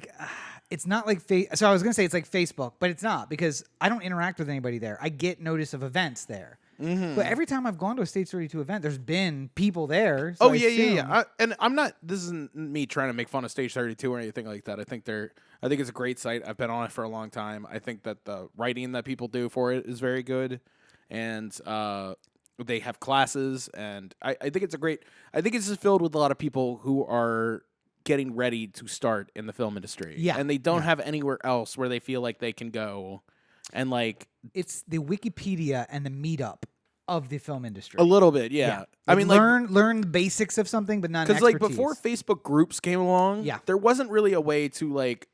it's not like so I was going to say it's like Facebook, but it's not because I don't interact with anybody there. I get notice of events there. Mm-hmm. But every time I've gone to a Stage 32 event, there's been people there. So yeah. And I'm not. This isn't me trying to make fun of Stage 32 or anything like that. I think it's a great site. I've been on it for a long time. I think that the writing that people do for it is very good, and they have classes. And I think it's a great. I think it's just filled with a lot of people who are getting ready to start in the film industry. Yeah, and they don't have anywhere else where they feel like they can go, and it's the Wikipedia and the Meetup of the film industry. A little bit, yeah. I mean, learn the basics of something, but not because expertise. like before Facebook groups came along, there wasn't really a way to like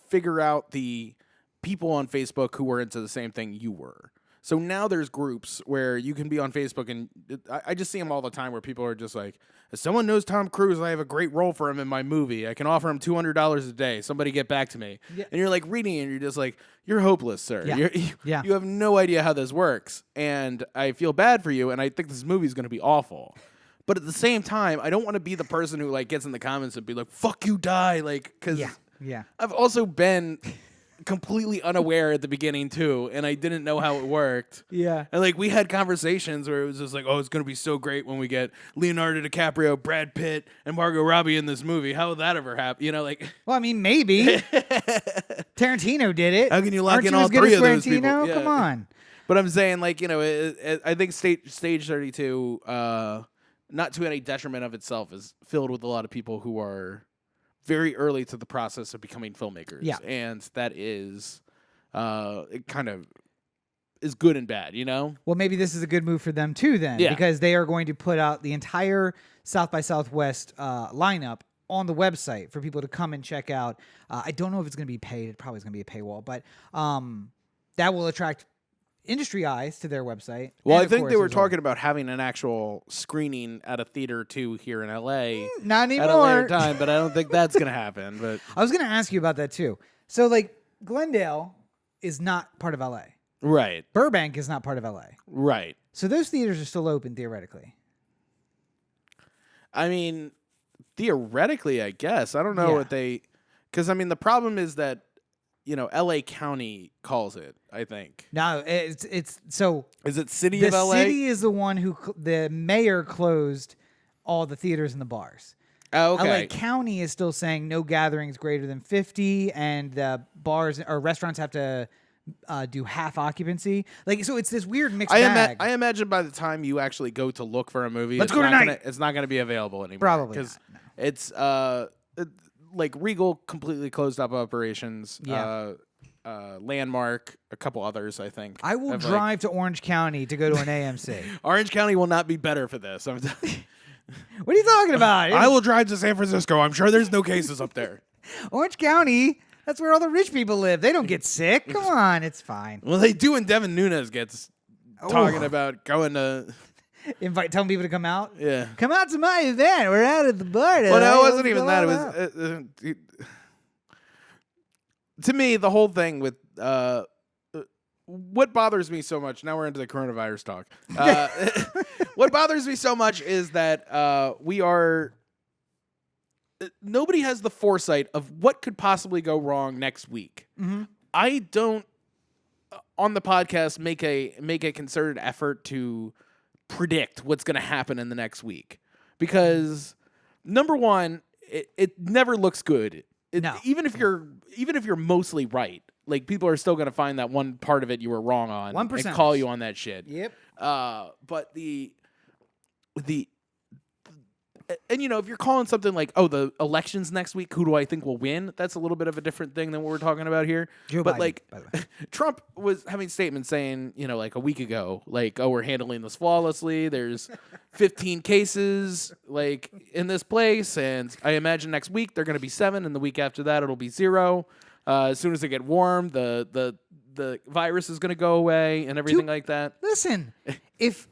figure out the people on Facebook who were into the same thing you were. So now there's groups where you can be on Facebook, and I just see them all the time where people are just like, if someone knows Tom Cruise, I have a great role for him in my movie. I can offer him $200 a day. Somebody get back to me. Yeah. And you're like reading it, and you're just like, you're hopeless, sir. Yeah. You have no idea how this works. And I feel bad for you, and I think this movie is going to be awful. But at the same time, I don't want to be the person who like gets in the comments and be like, fuck you, die. Like, because I've also been completely unaware at the beginning too, and I didn't know how it worked. Yeah. And like we had conversations where it was just like, oh, it's gonna be so great when we get Leonardo DiCaprio, Brad Pitt, and Margot Robbie in this movie. How would that ever happen? You know, like well, I mean, maybe. Tarantino did it. How can you lock Aren't in you all as good three as of those Tarantino? people? Yeah. Come on. But I'm saying, like, you know, I think Stage 32, not to any detriment of itself, is filled with a lot of people who are very early to the process of becoming filmmakers. Yeah. And that is it kind of is good and bad, you know? Well, maybe this is a good move for them too then, because they are going to put out the entire South by Southwest lineup on the website for people to come and check out. I don't know if it's going to be paid. It probably is going to be a paywall, but that will attract industry eyes to their website. Well, I think they were talking about having an actual screening at a theater too here in LA. Not anymore. At a later time, but I don't think that's going to happen. But I was going to ask you about that too. So, like, Glendale is not part of LA. Right. Burbank is not part of LA. Right. So those theaters are still open theoretically. I mean, theoretically, I guess. I don't know what they... Because, I mean, the problem is that, you know, LA County calls it, I think. No, it's so... Is it City of LA? The city is the one who... The mayor closed all the theaters and the bars. Oh, okay. LA County is still saying no gatherings greater than 50, and the bars or restaurants have to do half occupancy. Like, so it's this weird mixed bag. I imagine by the time you actually go to look for a movie, Let's go tonight. It's not going to be available anymore. Probably because not, no. It's like Regal completely closed up operations. Yeah. Landmark, a couple others, I think. I will drive to Orange County to go to an AMC. Orange County will not be better for this. What are you talking about? I will drive to San Francisco. I'm sure there's no cases up there. Orange County, that's where all the rich people live. They don't get sick. Come on, it's fine. Well, they do when Devin Nunes gets talking about going to... telling people to come out? Yeah. Come out to my event. We're out at the bar today. Well, no, it wasn't even that. It was... to me, the whole thing with... what bothers me so much, now we're into the coronavirus talk. What bothers me so much is that nobody has the foresight of what could possibly go wrong next week. Mm-hmm. I don't, on the podcast, make a concerted effort to predict what's going to happen in the next week. Because, number one, it never looks good. No. Even if you're mostly right. Like, people are still going to find that one part of it you were wrong on 1%. and call you on that shit. Yep. But and, you know, if you're calling something like, oh, the election's next week, who do I think will win? That's a little bit of a different thing than what we're talking about here. Joe but, Biden, like, by the way. Trump was having statements saying, you know, like a week ago, like, oh, we're handling this flawlessly. There's 15 cases, like, in this place. And I imagine next week they're going to be 7. And the week after that, it'll be 0. As soon as they get warm, the virus is going to go away and everything like that. Listen, if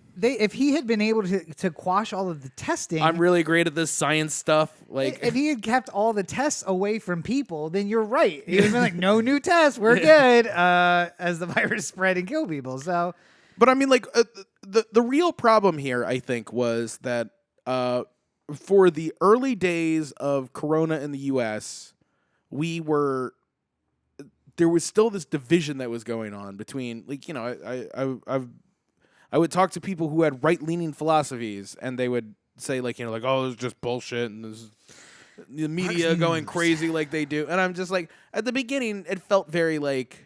he had been able to quash all of the testing, I'm really great at this science stuff. Like, if he had kept all the tests away from people, then you're right. He would have been like, no new tests, we're good. As the virus spread and killed people. So, but I mean, like, the real problem here, I think, was that for the early days of Corona in the U.S., there was still this division that was going on between, like, you know, I would talk to people who had right-leaning philosophies, and they would say, like, you know, like, oh, it's just bullshit, and this the media going crazy like they do. And I'm just like, at the beginning, it felt very like,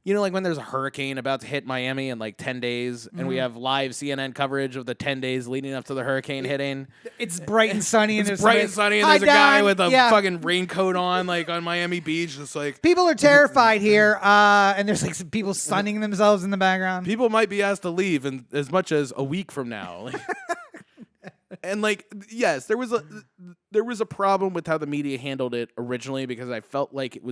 You know, like when there's a hurricane about to hit Miami in like 10 days, and we have live CNN coverage of the 10 days leading up to the hurricane hitting. It's bright and sunny. It's bright and sunny, and there's a guy with a yeah. fucking raincoat on, like on Miami Beach, just like. People are terrified here, and there's like some people sunning themselves in the background. People might be asked to leave in as much as a week from now. Like, and like, yes, there was a problem with how the media handled it originally, because I felt like it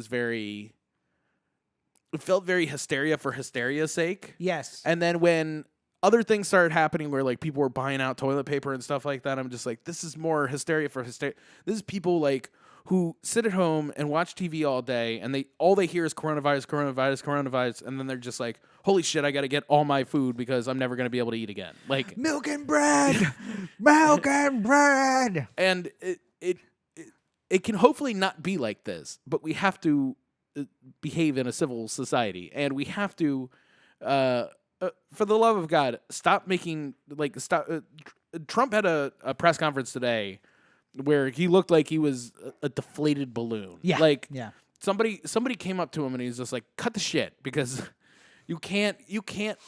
felt very hysteria for hysteria's sake. Yes. And then when other things started happening where like people were buying out toilet paper and stuff like that, I'm just like, this is more hysteria for hysteria. This is people like who sit at home and watch TV all day, and all they hear is coronavirus, coronavirus, coronavirus, and then they're just like, holy shit, I got to get all my food because I'm never going to be able to eat again. Like milk and bread, milk and bread. And it can hopefully not be like this, but we have to behave in a civil society, and we have to for the love of God, stop making Trump had a press conference today where he looked like he was a deflated balloon. Somebody came up to him and he's just like, cut the shit, because you can't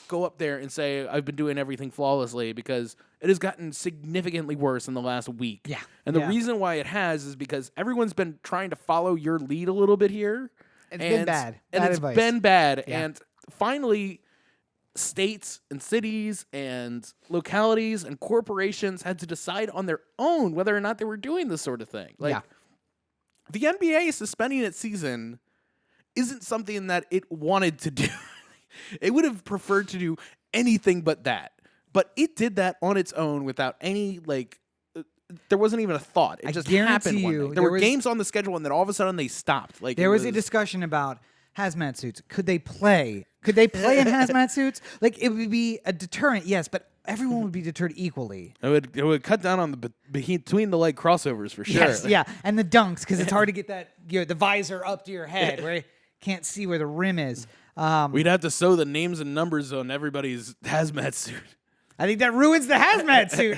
go up there and say I've been doing everything flawlessly, because it has gotten significantly worse in the last week. Yeah. And the reason why it has is because everyone's been trying to follow your lead a little bit here. It's been bad. And bad it's advice. been bad. Yeah. And finally, states and cities and localities and corporations had to decide on their own whether or not they were doing this sort of thing. Like, the NBA suspending its season isn't something that it wanted to do. It would have preferred to do anything but that. But it did that on its own without any, like, there wasn't even a thought. It just happened one day. There were games on the schedule, and then all of a sudden they stopped. Like, there was a discussion about hazmat suits. Could they play? Could they play in hazmat suits? Like, it would be a deterrent, yes, but everyone would be deterred equally. It would cut down on the between the leg crossovers for sure. Yes, yeah, and the dunks, because it's hard to get that the visor up to your head where you can't see where the rim is. We'd have to sew the names and numbers on everybody's hazmat suit. I think that ruins the hazmat suit.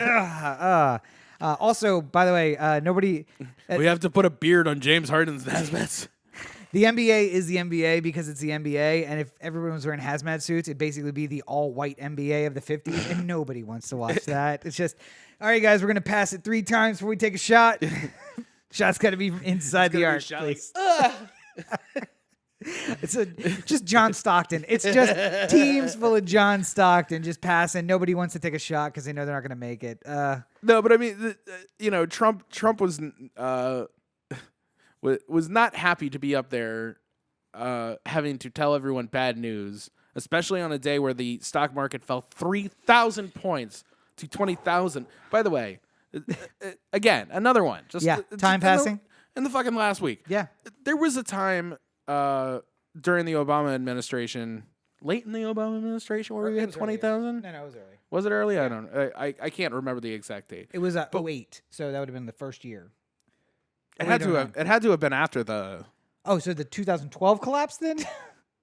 Also, by the way, nobody. We have to put a beard on James Harden's hazmat suit. The NBA is the NBA because it's the NBA, and if everyone was wearing hazmat suits, it'd basically be the all-white NBA of the 50s, and nobody wants to watch that. It's just, all right, guys, we're going to pass it 3 times before we take a shot. Shot's got to be inside the arc, please. It's just John Stockton. It's just teams full of John Stockton just passing. Nobody wants to take a shot because they know they're not going to make it. No, but I mean, Trump was was not happy to be up there having to tell everyone bad news, especially on a day where the stock market fell 3,000 points to 20,000. By the way, again, another one. Time passing. In the fucking last week. Yeah. There was a time during the Obama administration, late in the Obama administration, where we had 20,000? No, it was early. Was it early? I don't know. I can't remember the exact date. It was 08, so that would have been the first year. It had to have been after the... Oh, so the 2012 collapse then?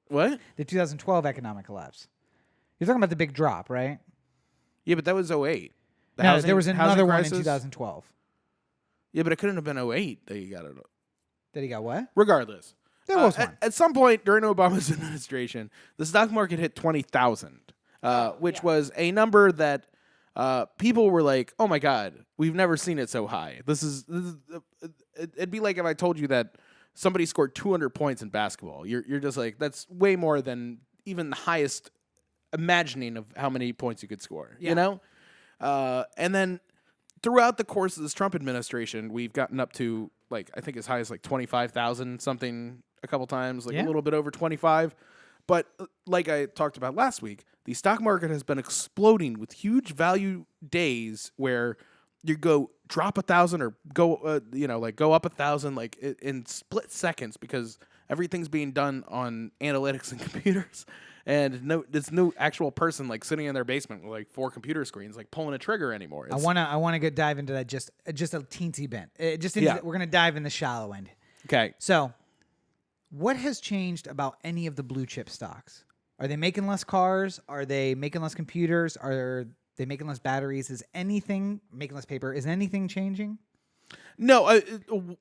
What? The 2012 economic collapse. You're talking about the big drop, right? Yeah, but that was 08. No, there was another one in crisis? 2012. Yeah, but it couldn't have been 08 that you got it. That he got what? Regardless. There was one. At some point during Obama's administration, the stock market hit 20,000, which was a number that people were like, oh my God, we've never seen it so high. It'd be like if I told you that somebody scored 200 points in basketball. You're just like, that's way more than even the highest imagining of how many points you could score, you know? And then throughout the course of this Trump administration, we've gotten up to, like, I think as high as like 25,000 something a couple times, like a little bit over 25. But like I talked about last week, the stock market has been exploding with huge value days where you go drop 1,000 or go, go up 1,000 like in split seconds because everything's being done on analytics and computers. And there's no actual person like sitting in their basement with like 4 computer screens like pulling a trigger anymore. I wanna go dive into that just a teensy bit. We're gonna dive in the shallow end. Okay. So, what has changed about any of the blue chip stocks? Are they making less cars? Are they making less computers? Are they making less batteries? Is anything making less paper? Is anything changing? No.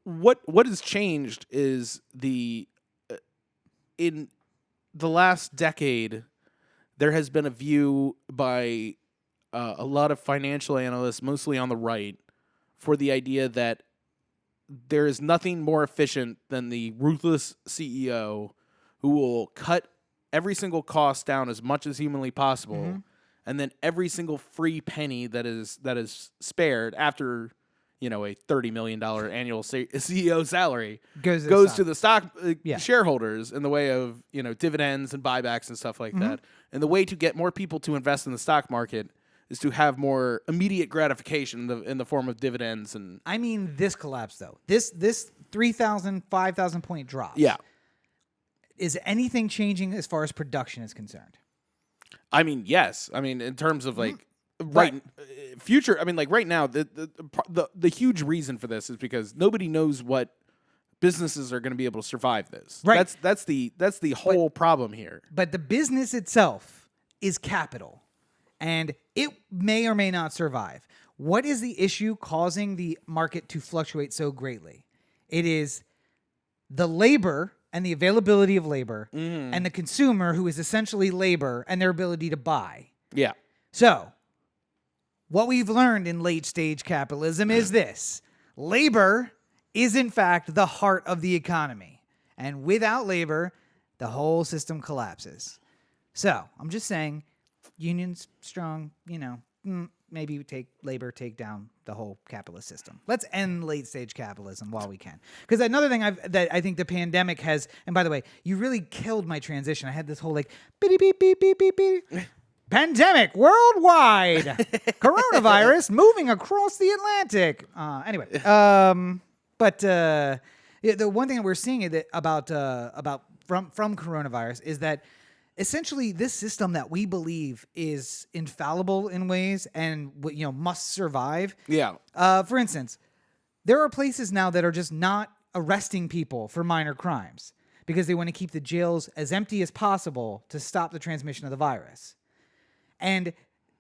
What has changed is the last decade, there has been a view by a lot of financial analysts, mostly on the right, for the idea that there is nothing more efficient than the ruthless CEO who will cut every single cost down as much as humanly possible, and then every single free penny that is spared after a $30 million annual CEO salary goes to the stock shareholders in the way of dividends and buybacks and stuff like that. And the way to get more people to invest in the stock market is to have more immediate gratification in the form of dividends. And I mean, this collapse though, this 3,000, 5,000 point drop. Yeah. Is anything changing as far as production is concerned? I mean, yes. I mean, in terms of future. I mean, like right now, the huge reason for this is because nobody knows what businesses are going to be able to survive this. Right. That's the whole problem here. But the business itself is capital, and it may or may not survive. What is the issue causing the market to fluctuate so greatly? It is the labor and the availability of labor and the consumer, who is essentially labor, and their ability to buy. Yeah. So what we've learned in late stage capitalism is this: labor is in fact the heart of the economy. And without labor, the whole system collapses. So I'm just saying, unions strong, maybe we take down the whole capitalist system. Let's end late stage capitalism while we can. Because another thing that I think the pandemic has, and by the way, you really killed my transition. I had this whole beep, beep, beep, beep, beep, beep. Pandemic worldwide. Coronavirus moving across the Atlantic. Anyway, but the one thing that we're seeing about from coronavirus is that essentially this system that we believe is infallible in ways and must survive. Yeah. For instance, there are places now that are just not arresting people for minor crimes because they want to keep the jails as empty as possible to stop the transmission of the virus. And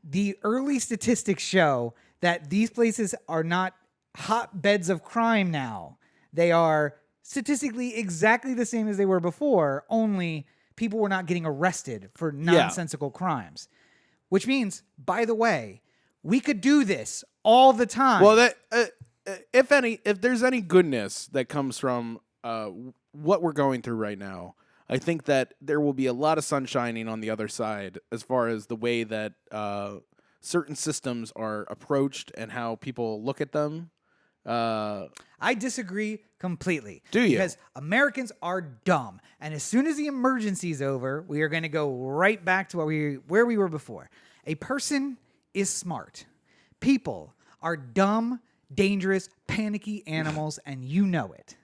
the early statistics show that these places are not hotbeds of crime now. They are statistically exactly the same as they were before, only people were not getting arrested for nonsensical crimes. Which means, by the way, we could do this all the time. Well, if there's any goodness that comes from what we're going through right now, I think that there will be a lot of sun shining on the other side as far as the way that certain systems are approached and how people look at them. I disagree completely. Do you? Because Americans are dumb. And as soon as the emergency is over, we are going to go right back to where we were before. A person is smart. People are dumb, dangerous, panicky animals, and you know it.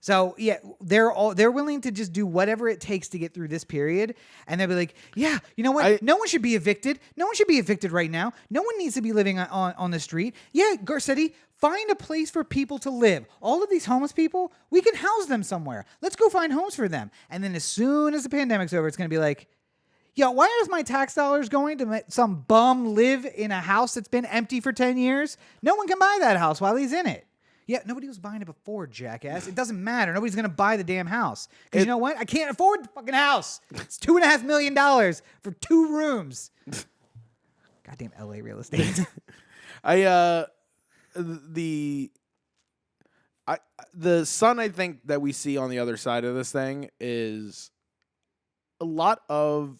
So yeah, they're willing to just do whatever it takes to get through this period, and they'll be like, yeah, you know what? No one should be evicted. No one should be evicted right now. No one needs to be living on the street. Yeah, Garcetti, find a place for people to live. All of these homeless people, we can house them somewhere. Let's go find homes for them. And then as soon as the pandemic's over, it's going to be like, yeah, why is my tax dollars going to let some bum live in a house that's been empty for 10 years? No one can buy that house while he's in it. Yeah, nobody was buying it before, jackass. It doesn't matter. Nobody's going to buy the damn house. Because you know what? I can't afford the fucking house. It's $2.5 million for 2 rooms. Goddamn LA real estate. The sun, I think, that we see on the other side of this thing is a lot of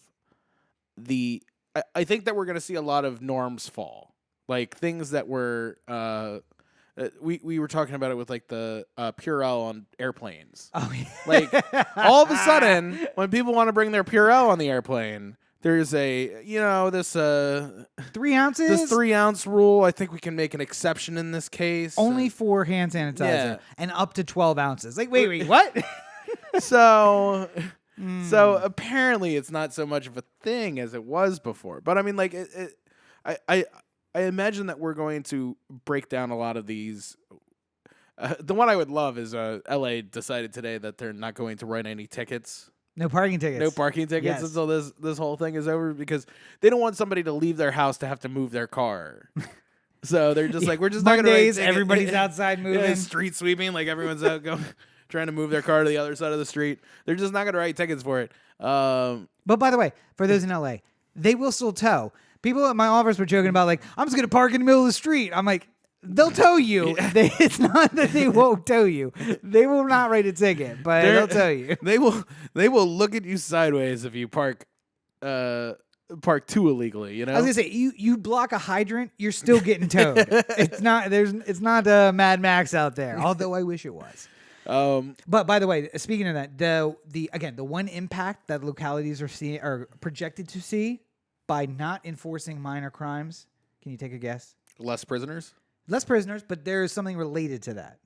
I think that we're going to see a lot of norms fall. Like things that were... we were talking about it with like the Purell on airplanes. Oh yeah. Like all of a sudden, when people want to bring their Purell on the airplane, there's this 3 ounces. This 3 ounce rule. I think we can make an exception in this case. Only for hand sanitizer and up to 12 ounces. Like wait, what? So apparently it's not so much of a thing as it was before. But I mean, like I imagine that we're going to break down a lot of these. The one I would love is LA decided today that they're not going to write any tickets. No parking tickets. No parking tickets until this whole thing is over because they don't want somebody to leave their house to have to move their car. So they're just like, we're just Mondays, not going to everybody's outside moving. Yeah, street sweeping, like everyone's out going trying to move their car to the other side of the street. They're just not going to write tickets for it. But by the way, for those in LA, they will still tow. People at my office were joking about like, I'm just going to park in the middle of the street. I'm like, they'll tow you. It's not that they won't tow you. They will not write a ticket, but they'll tow you. They will look at you sideways if you park too illegally, you know? I was gonna say, you block a hydrant, you're still getting towed. It's not Mad Max out there, although I wish it was. But by the way, speaking of that, the one impact that localities are projected to see by not enforcing minor crimes. Can you take a guess? Less prisoners, but there is something related to that.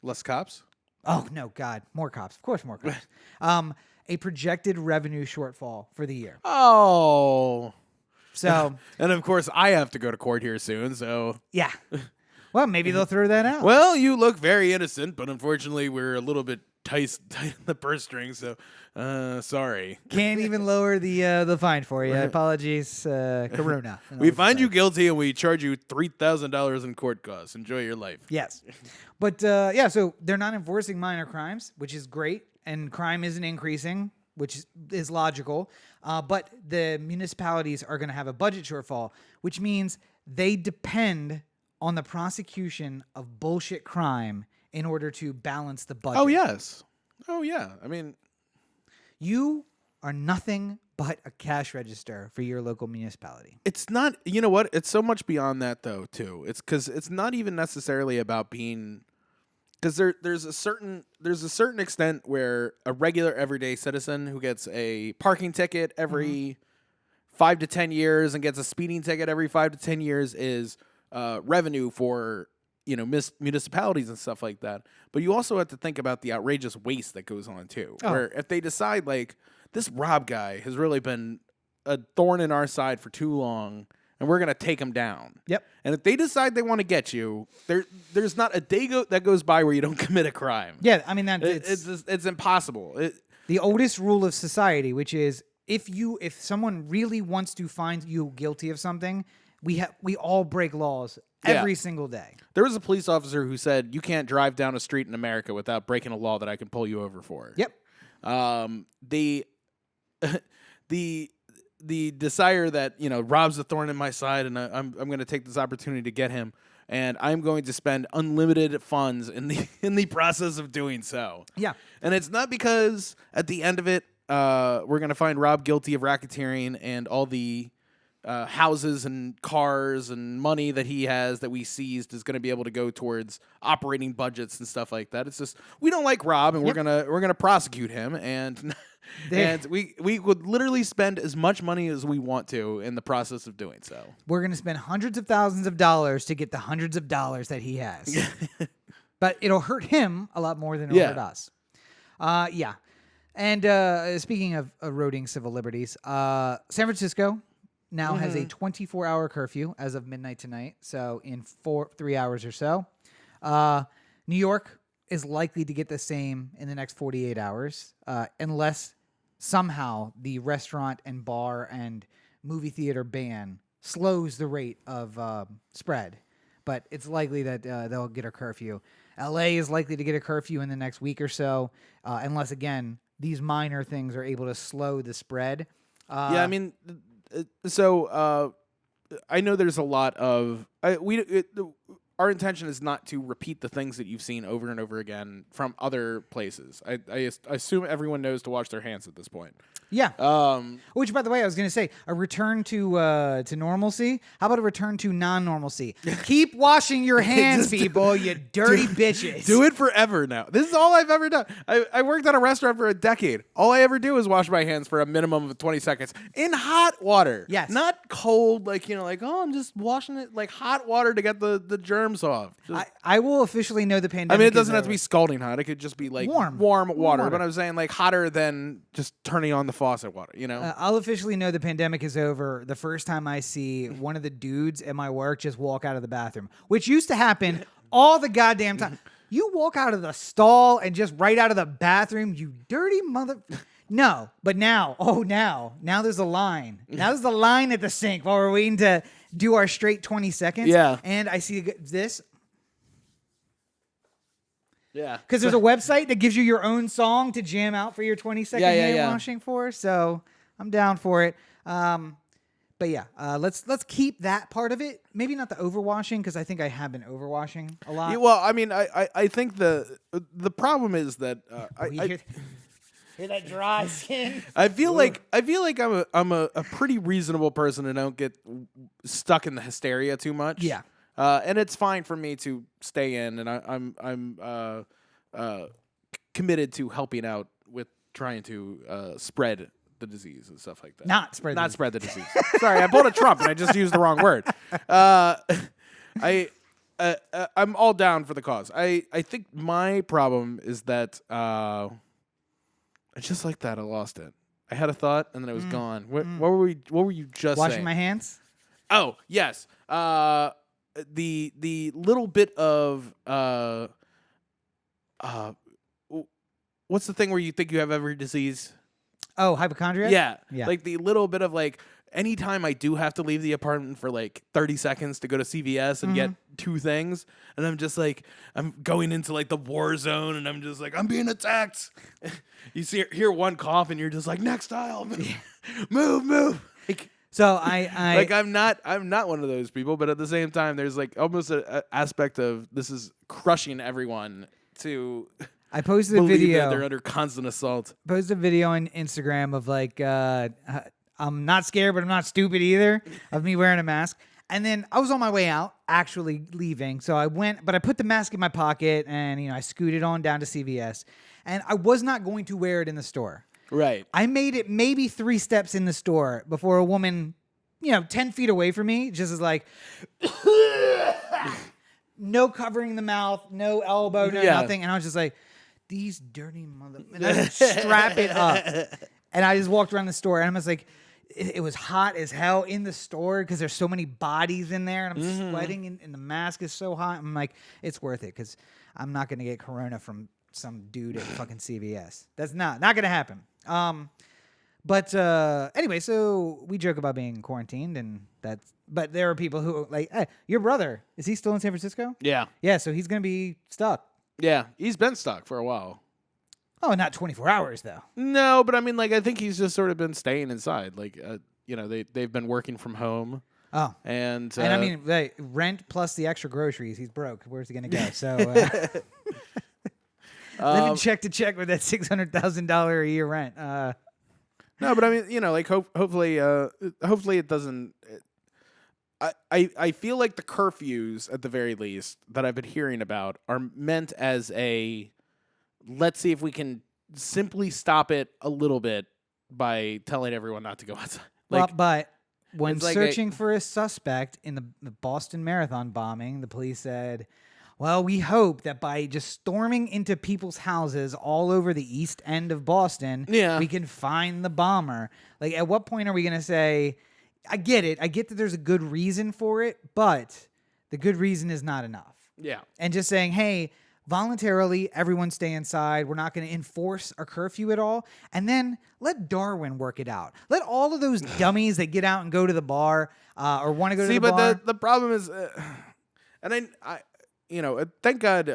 less cops. Oh no, God, more cops. Of course, more cops. A projected revenue shortfall for the year. Oh. So, and of course, I have to go to court here soon, so. Yeah. Well, maybe they'll throw that out. Well, you look very innocent, but unfortunately, we're a little bit tight in the purse string, so sorry. Can't even lower the fine for you. Apologies, Corona. We find you guilty and we charge you $3,000 in court costs. Enjoy your life. Yes. But, yeah, so they're not enforcing minor crimes, which is great. And crime isn't increasing, which is logical. But the municipalities are going to have a budget shortfall, which means they depend on the prosecution of bullshit crime in order to balance the budget. Oh, yes. Oh, yeah. I mean, you are nothing but a cash register for your local municipality. It's not, you know what? It's so much beyond that, though, too. It's because it's not even necessarily about being... Because there's a certain extent where a regular everyday citizen who gets a parking ticket every 5 to 10 years and gets a speeding ticket every 5 to 10 years is revenue for municipalities and stuff like that. But you also have to think about the outrageous waste that goes on too. Oh. Where if they decide like this Rob guy has really been a thorn in our side for too long, and we're going to take them down. Yep. And if they decide they want to get you, there's not a day that goes by where you don't commit a crime. Yeah, I mean, it's impossible. The oldest rule of society, which is if someone really wants to find you guilty of something, we all break laws every single day. There was a police officer who said, you can't drive down a street in America without breaking a law that I can pull you over for. Yep. The desire that, Rob's a thorn in my side and I'm going to take this opportunity to get him, and I'm going to spend unlimited funds in the process of doing so. Yeah. And it's not because at the end of it, we're going to find Rob guilty of racketeering and all the houses and cars and money that he has that we seized is going to be able to go towards operating budgets and stuff like that. It's just, we don't like Rob and we're going to prosecute him, and and we would literally spend as much money as we want to in the process of doing so. We're going to spend hundreds of thousands of dollars to get the hundreds of dollars that he has. But it'll hurt him a lot more than it'll hurt us. Yeah. And speaking of eroding civil liberties, San Francisco now has a 24-hour curfew as of midnight tonight, so in 3 hours or so. New York is likely to get the same in the next 48 hours, unless somehow the restaurant and bar and movie theater ban slows the rate of spread. But it's likely that they'll get a curfew. LA is likely to get a curfew in the next week or so, unless, again, these minor things are able to slow the spread. Yeah, I mean, so I know there's a lot of... our intention is not to repeat the things that you've seen over and over again from other places. I assume everyone knows to wash their hands at this point. Yeah. Which, by the way, I was going to say, a return to normalcy. How about a return to non-normalcy? Keep washing your hands, people, you dirty bitches. Do it forever now. This is all I've ever done. I worked at a restaurant for a decade. All I ever do is wash my hands for a minimum of 20 seconds in hot water. Yes. Not cold, I'm just washing it like hot water to get the germs off. I will officially know the pandemic. I mean, it doesn't have to be scalding hot. It could just be like warm water. But I'm saying like hotter than just turning on the faucet water, I'll officially know the pandemic is over the first time I see one of the dudes at my work just walk out of the bathroom, which used to happen all the goddamn time. You walk out of the stall and just right out of the bathroom, you dirty mother... No, but now there's a line. Now there's a line at the sink while we're waiting to do our straight 20 seconds. Yeah. And I see this. Yeah. Because there's a website that gives you your own song to jam out for your 20-second hand washing for. So I'm down for it. But yeah, let's keep that part of it. Maybe not the overwashing, because I think I have been overwashing a lot. Yeah, well, I mean, I think the problem is that Hear that dry skin? I feel like I'm a pretty reasonable person and don't get stuck in the hysteria too much. Yeah. And it's fine for me to stay in, and I'm committed to helping out with trying to spread the disease and stuff like that. Not spread the disease. Sorry, I pulled a Trump and I just used the wrong word. I'm all down for the cause. I think my problem is that just like that I lost it. I had a thought and then it was gone. What were you just Washing saying? my hands? Oh, yes. The little bit of what's the thing where you think you have every disease? Oh, hypochondria? Yeah. Yeah. Like the little bit of like anytime I do have to leave the apartment for like 30 seconds to go to CVS and get two things, and I'm just like, I'm going into like the war zone and I'm just like, I'm being attacked. You hear one cough and you're just like, next aisle, move. Like, So I like I'm not one of those people, but at the same time, there's like almost an aspect of this is crushing everyone to I posted a believe video. that they're under constant assault. Posted a video on Instagram of like I'm not scared, but I'm not stupid either, of me wearing a mask. And then I was on my way out, actually leaving. So I went, but I put the mask in my pocket and I scooted on down to CVS. And I was not going to wear it in the store. Right. I made it maybe 3 steps in the store before a woman, 10 feet away from me, just is like, no covering the mouth, no elbow, no nothing. And I was just like, these dirty and I just strap it up. And I just walked around the store and I'm just like, it was hot as hell in the store because there's so many bodies in there and I'm sweating and the mask is so hot. I'm like, it's worth it because I'm not going to get corona from some dude at fucking CVS. That's not going to happen. But anyway, so we joke about being quarantined but there are people who like, hey, your brother, is he still in San Francisco? Yeah. Yeah, so he's going to be stuck. Yeah, he's been stuck for a while. Oh, not 24 hours though. No, but I mean, like, I think he's just sort of been staying inside. Like, they've been working from home. Oh, and I mean, like, rent plus the extra groceries. He's broke. Where's he gonna go? So, living check to check with that $600,000 a year rent. No, but I mean, like, hopefully it doesn't. I feel like the curfews, at the very least, that I've been hearing about are meant as a let's see if we can simply stop it a little bit by telling everyone not to go outside. Like, but when like searching for a suspect in the Boston Marathon bombing, the police said, well, we hope that by just storming into people's houses all over the east end of Boston, we can find the bomber. Like, at what point are we going to say, I get it. I get that there's a good reason for it, but the good reason is not enough. Yeah. And just saying, hey, voluntarily, everyone stay inside. We're not going to enforce a curfew at all. And then let Darwin work it out. Let all of those dummies that get out and go to the bar or want to go to the bar. See, but the problem is, and I thank God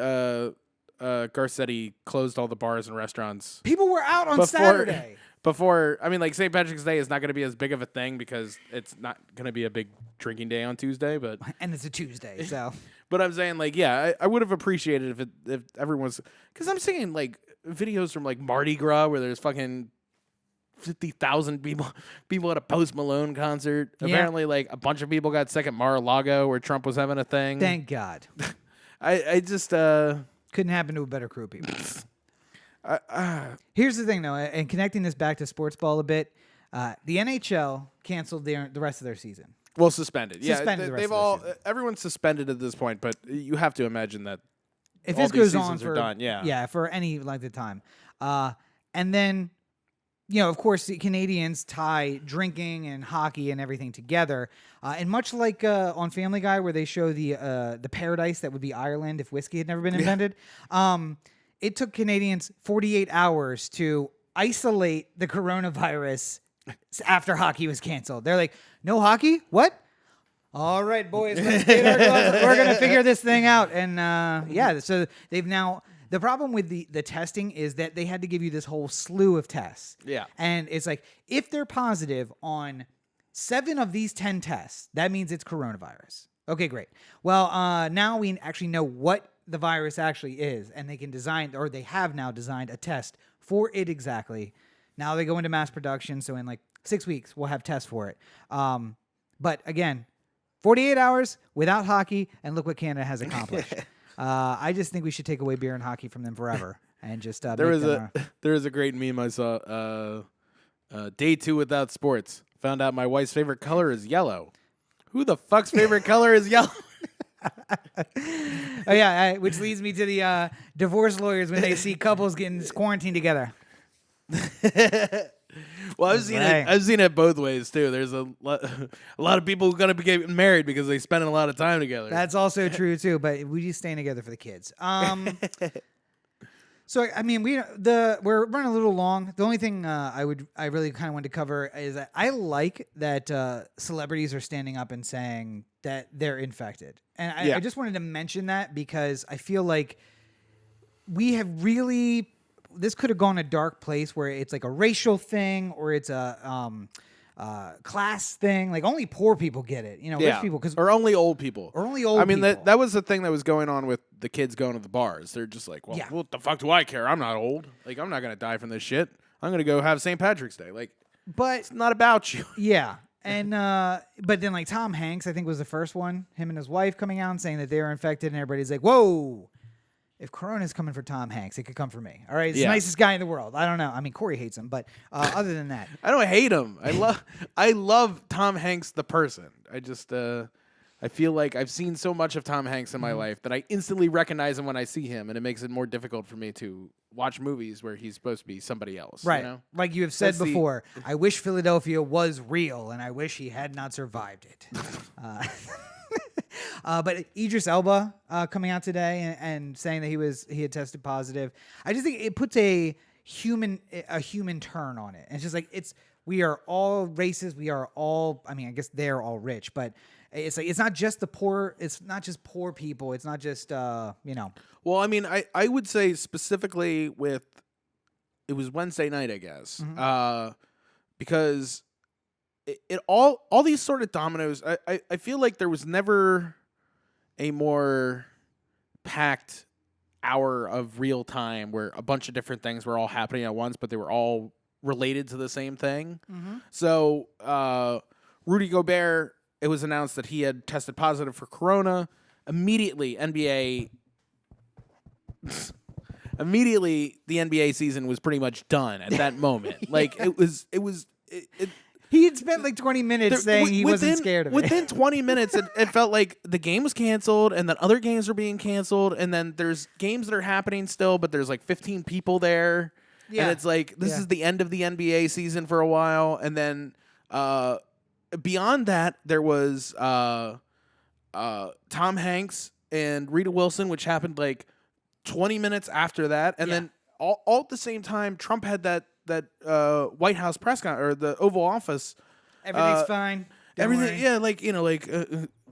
Garcetti closed all the bars and restaurants. People were out on Saturday. Before, I mean, like, St. Patrick's Day is not going to be as big of a thing because it's not going to be a big drinking day on Tuesday. And it's a Tuesday, so. But I'm saying, like, yeah, I would have appreciated if everyone's, because I'm seeing like videos from like Mardi Gras where there's fucking 50,000 people at a Post Malone concert. Yeah. Apparently, like, a bunch of people got sick at Mar-a-Lago where Trump was having a thing. Thank God. I just couldn't happen to a better crew of people. Here's the thing, though, and connecting this back to sports ball a bit, the NHL canceled the rest of their season. Well, suspended. They've all everyone's suspended at this point, but you have to imagine that if all this these goes on are done, for any length of time, and then of course the Canadians tie drinking and hockey and everything together, and much like on Family Guy where they show the paradise that would be Ireland if whiskey had never been invented, it took Canadians 48 hours to isolate the coronavirus after hockey was canceled. They're like, no hockey? What? All right, boys, let's get our gloves. We're going to figure this thing out. And so they've now, The problem with the testing is that they had to give you this whole slew of tests. Yeah. And it's like, if they're positive on 7 of these 10 tests, that means it's coronavirus. Okay, great. Well, now we actually know what the virus actually is, and they can design, or they have now designed a test for it exactly. Now they go into mass production, so in like 6 weeks, we'll have tests for it. But again, 48 hours without hockey, and look what Canada has accomplished. I just think we should take away beer and hockey from them forever, and just there was a great meme I saw. Day 2 without sports. Found out my wife's favorite color is yellow. Who the fuck's favorite color is yellow? Oh yeah, which leads me to the divorce lawyers when they see couples getting quarantined together. Well, I've seen it both ways too. There's a lot of people who are gonna be getting married because they spend a lot of time together. That's also true too. But we just staying together for the kids. So I mean, we're running a little long. The only thing I really kind of wanted to cover is that I like that celebrities are standing up and saying that they're infected, and I just wanted to mention that because I feel like we have really. This could have gone a dark place where it's like a racial thing or it's a class thing. Like only poor people get it, rich people or only old people. I mean, people. that was the thing that was going on with the kids going to the bars. They're just like, well, what the fuck do I care? I'm not old. Like, I'm not gonna die from this shit. I'm gonna go have St. Patrick's Day. Like, but it's not about you. Yeah. And but then like Tom Hanks, I think was the first one. Him and his wife coming out and saying that they were infected, and everybody's like, whoa. If Corona's coming for Tom Hanks, it could come for me. All right, he's the nicest guy in the world. I don't know. I mean, Corey hates him, but other than that, I don't hate him. I love Tom Hanks the person. I just I feel like I've seen so much of Tom Hanks in my life that I instantly recognize him when I see him, and it makes it more difficult for me to watch movies where he's supposed to be somebody else. Right, you know? Like you have said before. I wish Philadelphia was real, and I wish he had not survived it. But Idris Elba coming out today and saying that he had tested positive. I just think it puts a human turn on it. And it's just like we are all races. We are all. I mean, I guess they're all rich, but it's like it's not just the poor. It's not just poor people. It's not just Well, I mean, I would say specifically with it was Wednesday night, I guess, because. It all these sort of dominoes. I feel like there was never a more packed hour of real time where a bunch of different things were all happening at once, but they were all related to the same thing. Mm-hmm. So Rudy Gobert, it was announced that he had tested positive for corona. Immediately, the NBA season was pretty much done at that moment. Like it was. He had spent like 20 minutes saying he wasn't scared of it. Within 20 minutes, it felt like the game was canceled, and then other games were being canceled, and then there's games that are happening still, but there's like 15 people there. Yeah. And it's like, this is the end of the NBA season for a while. And then beyond that, there was Tom Hanks and Rita Wilson, which happened like 20 minutes after that. And then all at the same time, Trump had that White House press conference or the Oval Office. Everything's fine. Everything, yeah, like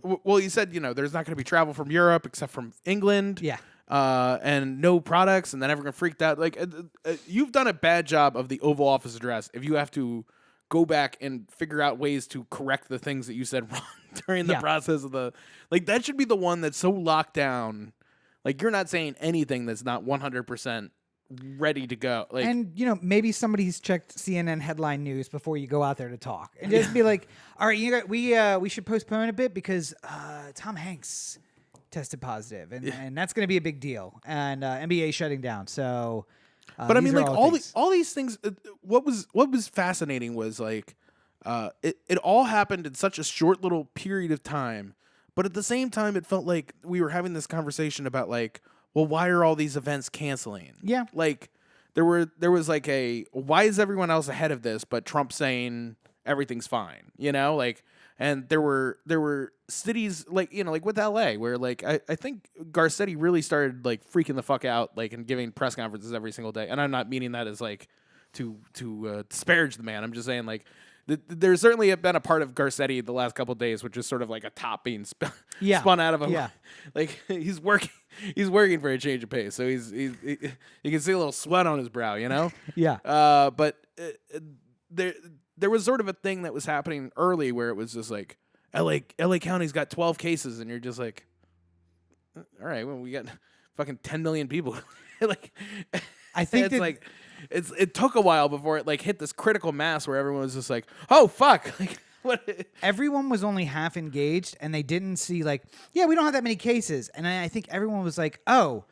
well, he said there's not going to be travel from Europe except from England. Yeah. And no products, and then everyone freaked out. Like you've done a bad job of the Oval Office address. If you have to go back and figure out ways to correct the things that you said wrong during the process of that should be the one that's so locked down. Like you're not saying anything that's not 100%. Ready to go, and maybe somebody's checked CNN headline news before you go out there to talk, and just be like, "All right, we should postpone a bit because Tom Hanks tested positive, and that's going to be a big deal, and NBA shutting down." So, but I mean, like all these things. What was fascinating was like, it all happened in such a short little period of time, but at the same time, it felt like we were having this conversation about like. Well, why are all these events canceling? Yeah. Like there was like why is everyone else ahead of this but Trump saying everything's fine, like and there were cities like like with LA where like I think Garcetti really started like freaking the fuck out like and giving press conferences every single day. And I'm not meaning that as like to disparage the man. I'm just saying like there's certainly been a part of Garcetti the last couple of days, which is sort of like a top being spun out of him. Yeah. Like he's working for a change of pace. So you can see a little sweat on his brow, you know? Yeah. But there was sort of a thing that was happening early where it was just like LA County's got 12 cases, and you're just like, all right, well, we got fucking 10 million people. Like, I think it's it took a while before it like hit this critical mass where everyone was just like, oh fuck, like what? Everyone was only half engaged, and they didn't see like, yeah, we don't have that many cases, and I think everyone was like, oh,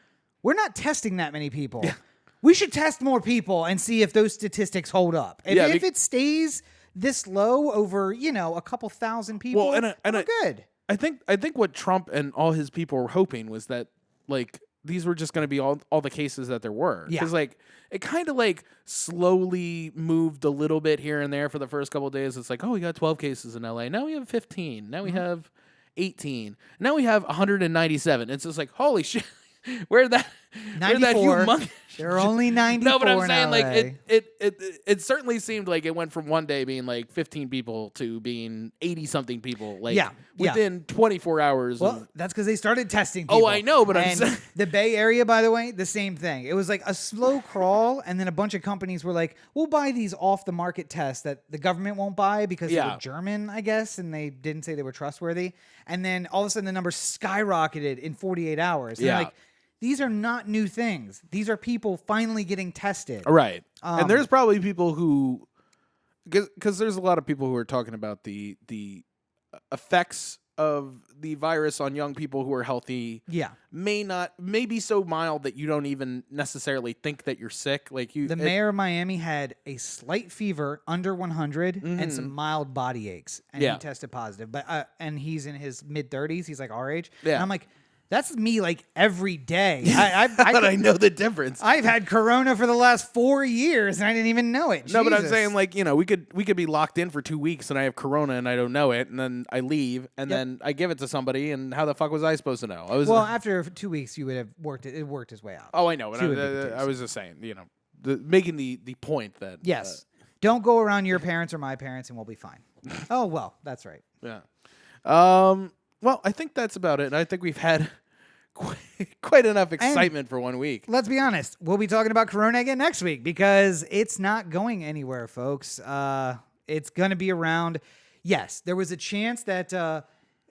we're not testing that many people. Yeah. We should test more people and see if those statistics hold up. If it stays this low over, a couple thousand people, we're good. I think what Trump and all his people were hoping was that like these were just going to be all the cases that there were. Yeah. Because like it kind of like slowly moved a little bit here and there for the first couple of days. It's like, oh, we got 12 cases in LA. Now we have 15. Now we have 18. Now we have 197. It's just like, holy shit. Where'd that 94. There are only 94. No, but I'm saying LA. like it certainly seemed like it went from one day being like 15 people to being 80 something people. Like within 24 hours. Well, that's because they started testing people. Oh, I know, but I'm saying the Bay Area, by the way, the same thing. It was like a slow crawl, and then a bunch of companies were like, "We'll buy these off the market tests that the government won't buy because they were German, I guess, and they didn't say they were trustworthy." And then all of a sudden, the numbers skyrocketed in 48 hours. And like, these are not new things. These are people finally getting tested. Right. And there's probably people who, because there's a lot of people who are talking about the effects of the virus on young people who are healthy. Yeah. May be so mild that you don't even necessarily think that you're sick. Like the mayor of Miami had a slight fever under 100 and some mild body aches, and he tested positive. But and he's in his mid-30s. He's like our age. Yeah. And I'm like, that's me like every day. I know the difference. I've had corona for the last 4 years and I didn't even know it. No, but I'm saying like, we could be locked in for 2 weeks and I have corona and I don't know it, and then I leave and then I give it to somebody, and how the fuck was I supposed to know? After 2 weeks you would have worked it worked its way out. Oh, I know. But I was just saying, making the point that yes. Don't go around your parents or my parents and we'll be fine. Oh, well, that's right. Yeah. Well, I think that's about it. And I think we've had quite enough excitement for 1 week. Let's be honest. We'll be talking about Corona again next week because it's not going anywhere, folks. It's going to be around. Yes, there was a chance that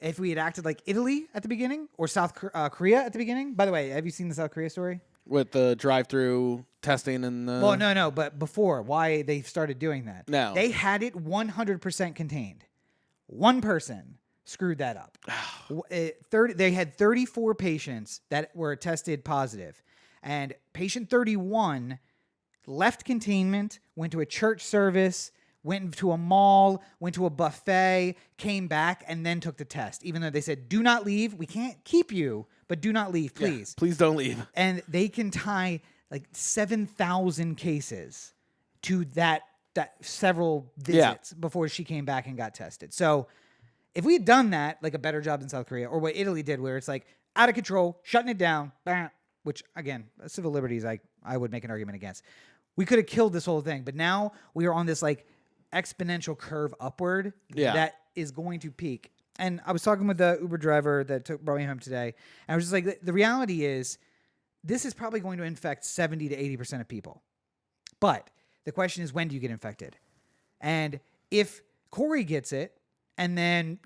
if we had acted like Italy at the beginning or South Korea at the beginning. By the way, have you seen the South Korea story? With the drive-through testing and the... Well, no. But before, why they started doing that. No. They had it 100% contained. One person screwed that up. They had 34 patients that were tested positive, and patient 31 left containment, went to a church service, went to a mall, went to a buffet, came back, and then took the test, even though they said, do not leave. We can't keep you, but do not leave, please. Yeah, please don't leave. And they can tie like 7,000 cases to that several visits before she came back and got tested. So if we had done that, like a better job than South Korea, or what Italy did, where it's like out of control, shutting it down, which again, civil liberties, I would make an argument against. We could have killed this whole thing, but now we are on this like exponential curve upward that is going to peak. And I was talking with the Uber driver that brought me home today, and I was just like, the reality is, this is probably going to infect 70 to 80% of people. But the question is, when do you get infected? And if Corey gets it, and then,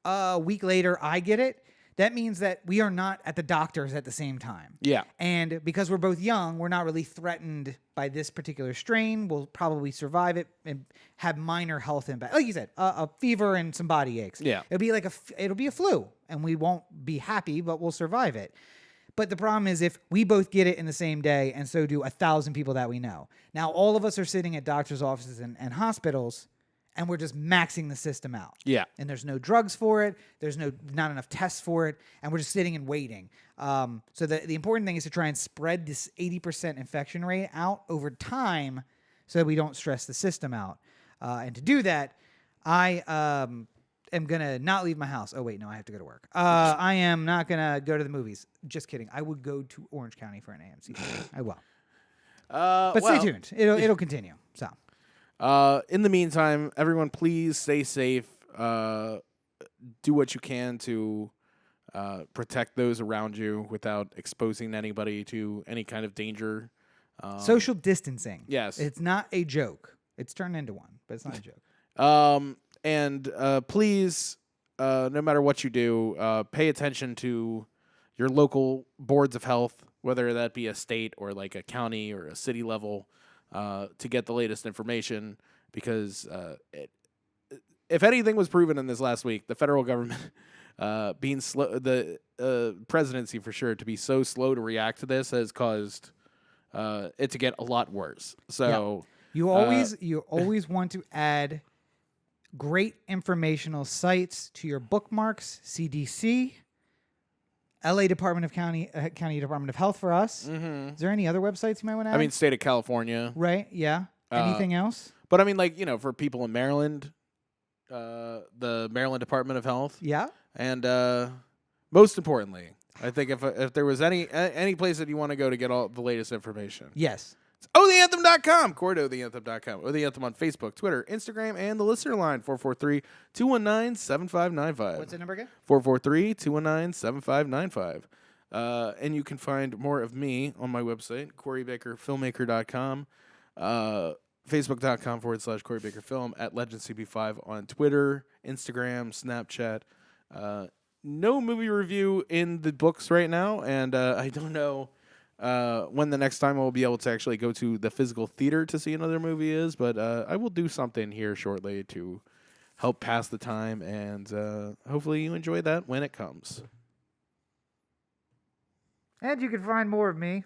a week later I get it, that means that we are not at the doctors at the same time. Yeah. And because we're both young, we're not really threatened by this particular strain. We'll probably survive it and have minor health impact. Like you said, a fever and some body aches. Yeah. It'll be a flu, and we won't be happy, but we'll survive it. But the problem is if we both get it in the same day, and so do 1,000 people that we know. Now, all of us are sitting at doctors' offices and hospitals, and we're just maxing the system out. Yeah. And there's no drugs for it. There's not enough tests for it. And we're just sitting and waiting. So the important thing is to try and spread this 80% infection rate out over time so that we don't stress the system out. And to do that, I am going to not leave my house. Oh, wait, no, I have to go to work. I am not going to go to the movies. Just kidding. I would go to Orange County for an AMC. I will. But stay tuned. It'll continue. So. In the meantime, everyone, please stay safe. Do what you can to protect those around you without exposing anybody to any kind of danger. Social distancing. Yes. It's not a joke. It's turned into one, but it's not a joke. And please, no matter what you do, pay attention to your local boards of health, whether that be a state or like a county or a city level, to get the latest information. Because if anything was proven in this last week, the federal government being slow, the presidency for sure, to be so slow to react to this has caused it to get a lot worse. So you always want to add great informational sites to your bookmarks. CDC, LA Department of County Department of Health for us. Mm-hmm. Is there any other websites you might want to add? I mean, state of California. Right? Yeah. Anything else? But I mean, like, for people in Maryland, the Maryland Department of Health. Yeah. And most importantly, I think if there was any place that you want to go to get all the latest information, yes, it's OTheAnthem.com. Core to OTheAnthem.com. O The Anthem on Facebook, Twitter, Instagram, and the listener line 443-219-7595. What's the number again? 443-219-7595. And you can find more of me on my website, CoreyBakerFilmmaker.com. Facebook.com/Corey Baker Film, at LegendCB5 on Twitter, Instagram, Snapchat. No movie review in the books right now, and I don't know when the next time I'll be able to actually go to the physical theater to see another movie is, but I will do something here shortly to help pass the time, and hopefully you enjoy that when it comes. And you can find more of me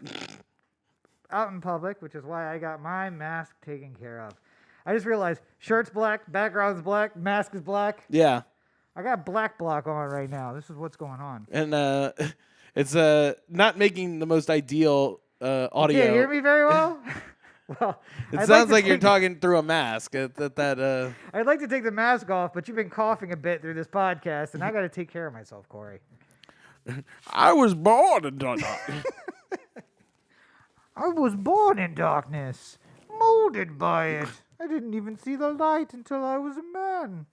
out in public, which is why I got my mask taken care of. I just realized shirt's black, background's black, mask is black. Yeah. I got black block on right now. This is what's going on. And it's not making the most ideal audio. You can't hear me very well? Well, it sounds like you're talking through a mask. I'd like to take the mask off, but you've been coughing a bit through this podcast, and I got to take care of myself, Corey. I was born in darkness. I was born in darkness, molded by it. I didn't even see the light until I was a man.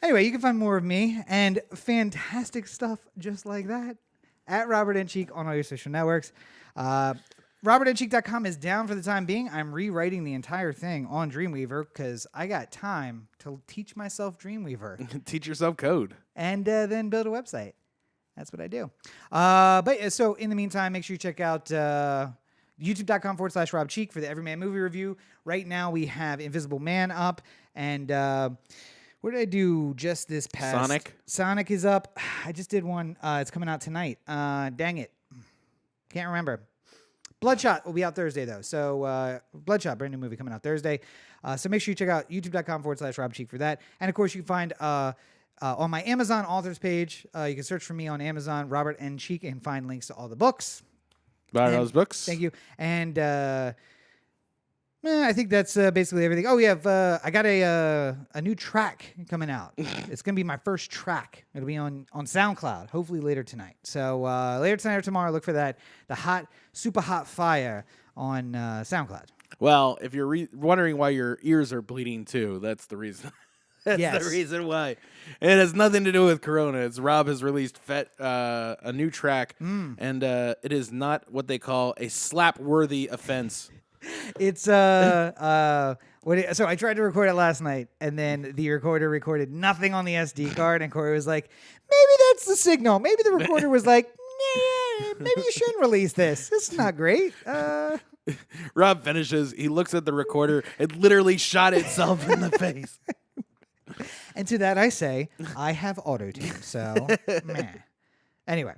Anyway, you can find more of me and fantastic stuff just like that at Robert N. Cheek on all your social networks. RobertNCheek.com is down for the time being. I'm rewriting the entire thing on Dreamweaver because I got time to teach myself Dreamweaver. Teach yourself code. And then build a website. That's what I do. But so in the meantime, make sure you check out youtube.com/Rob Cheek for the Everyman movie review. Right now we have Invisible Man up. And what did I do just this past? Sonic? Sonic is up. I just did one. It's coming out tonight. Dang it. Can't remember. Bloodshot will be out Thursday, though. So Bloodshot, brand new movie coming out Thursday. So make sure you check out youtube.com/Rob Cheek for that. And, of course, you can find on my Amazon authors page, you can search for me on Amazon, Robert N. Cheek, and find links to all the books. Buy those books. Thank you. And I think that's basically everything. Oh, we have I got a new track coming out. It's going to be my first track. It'll be on SoundCloud, hopefully later tonight. So later tonight or tomorrow, look for that. The super hot fire on SoundCloud. Well, if you're wondering why your ears are bleeding too, that's the reason. That's the reason why. It has nothing to do with Corona. It's Rob has released a new track, and it is not what they call a slap-worthy offense. It's so I tried to record it last night, and then the recorder recorded nothing on the SD card, and Corey was like, maybe that's the signal. Maybe the recorder was like, nah, maybe you shouldn't release this. This is not great. Rob finishes. He looks at the recorder. It literally shot itself in the face. And to that I say, I have auto-tune, so meh. Anyway.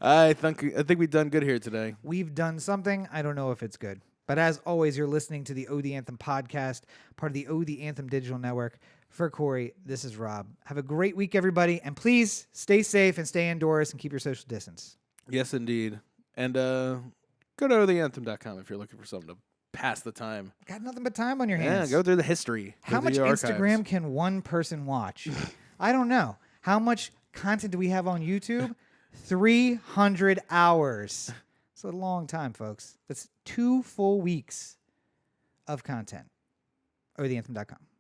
I think we've done good here today. We've done something. I don't know if it's good. But as always, you're listening to the O The Anthem podcast, part of the O The Anthem digital network. For Corey, this is Rob. Have a great week, everybody. And please stay safe and stay indoors and keep your social distance. Yes, indeed. And go to OTheAnthem.com if you're looking for something to pass the time. Got nothing but time on your hands. Yeah, go through the history. How much Instagram can one person watch? I don't know. How much content do we have on YouTube? 300 hours. It's a long time, folks. That's 2 full weeks of content. OTheanthem.com.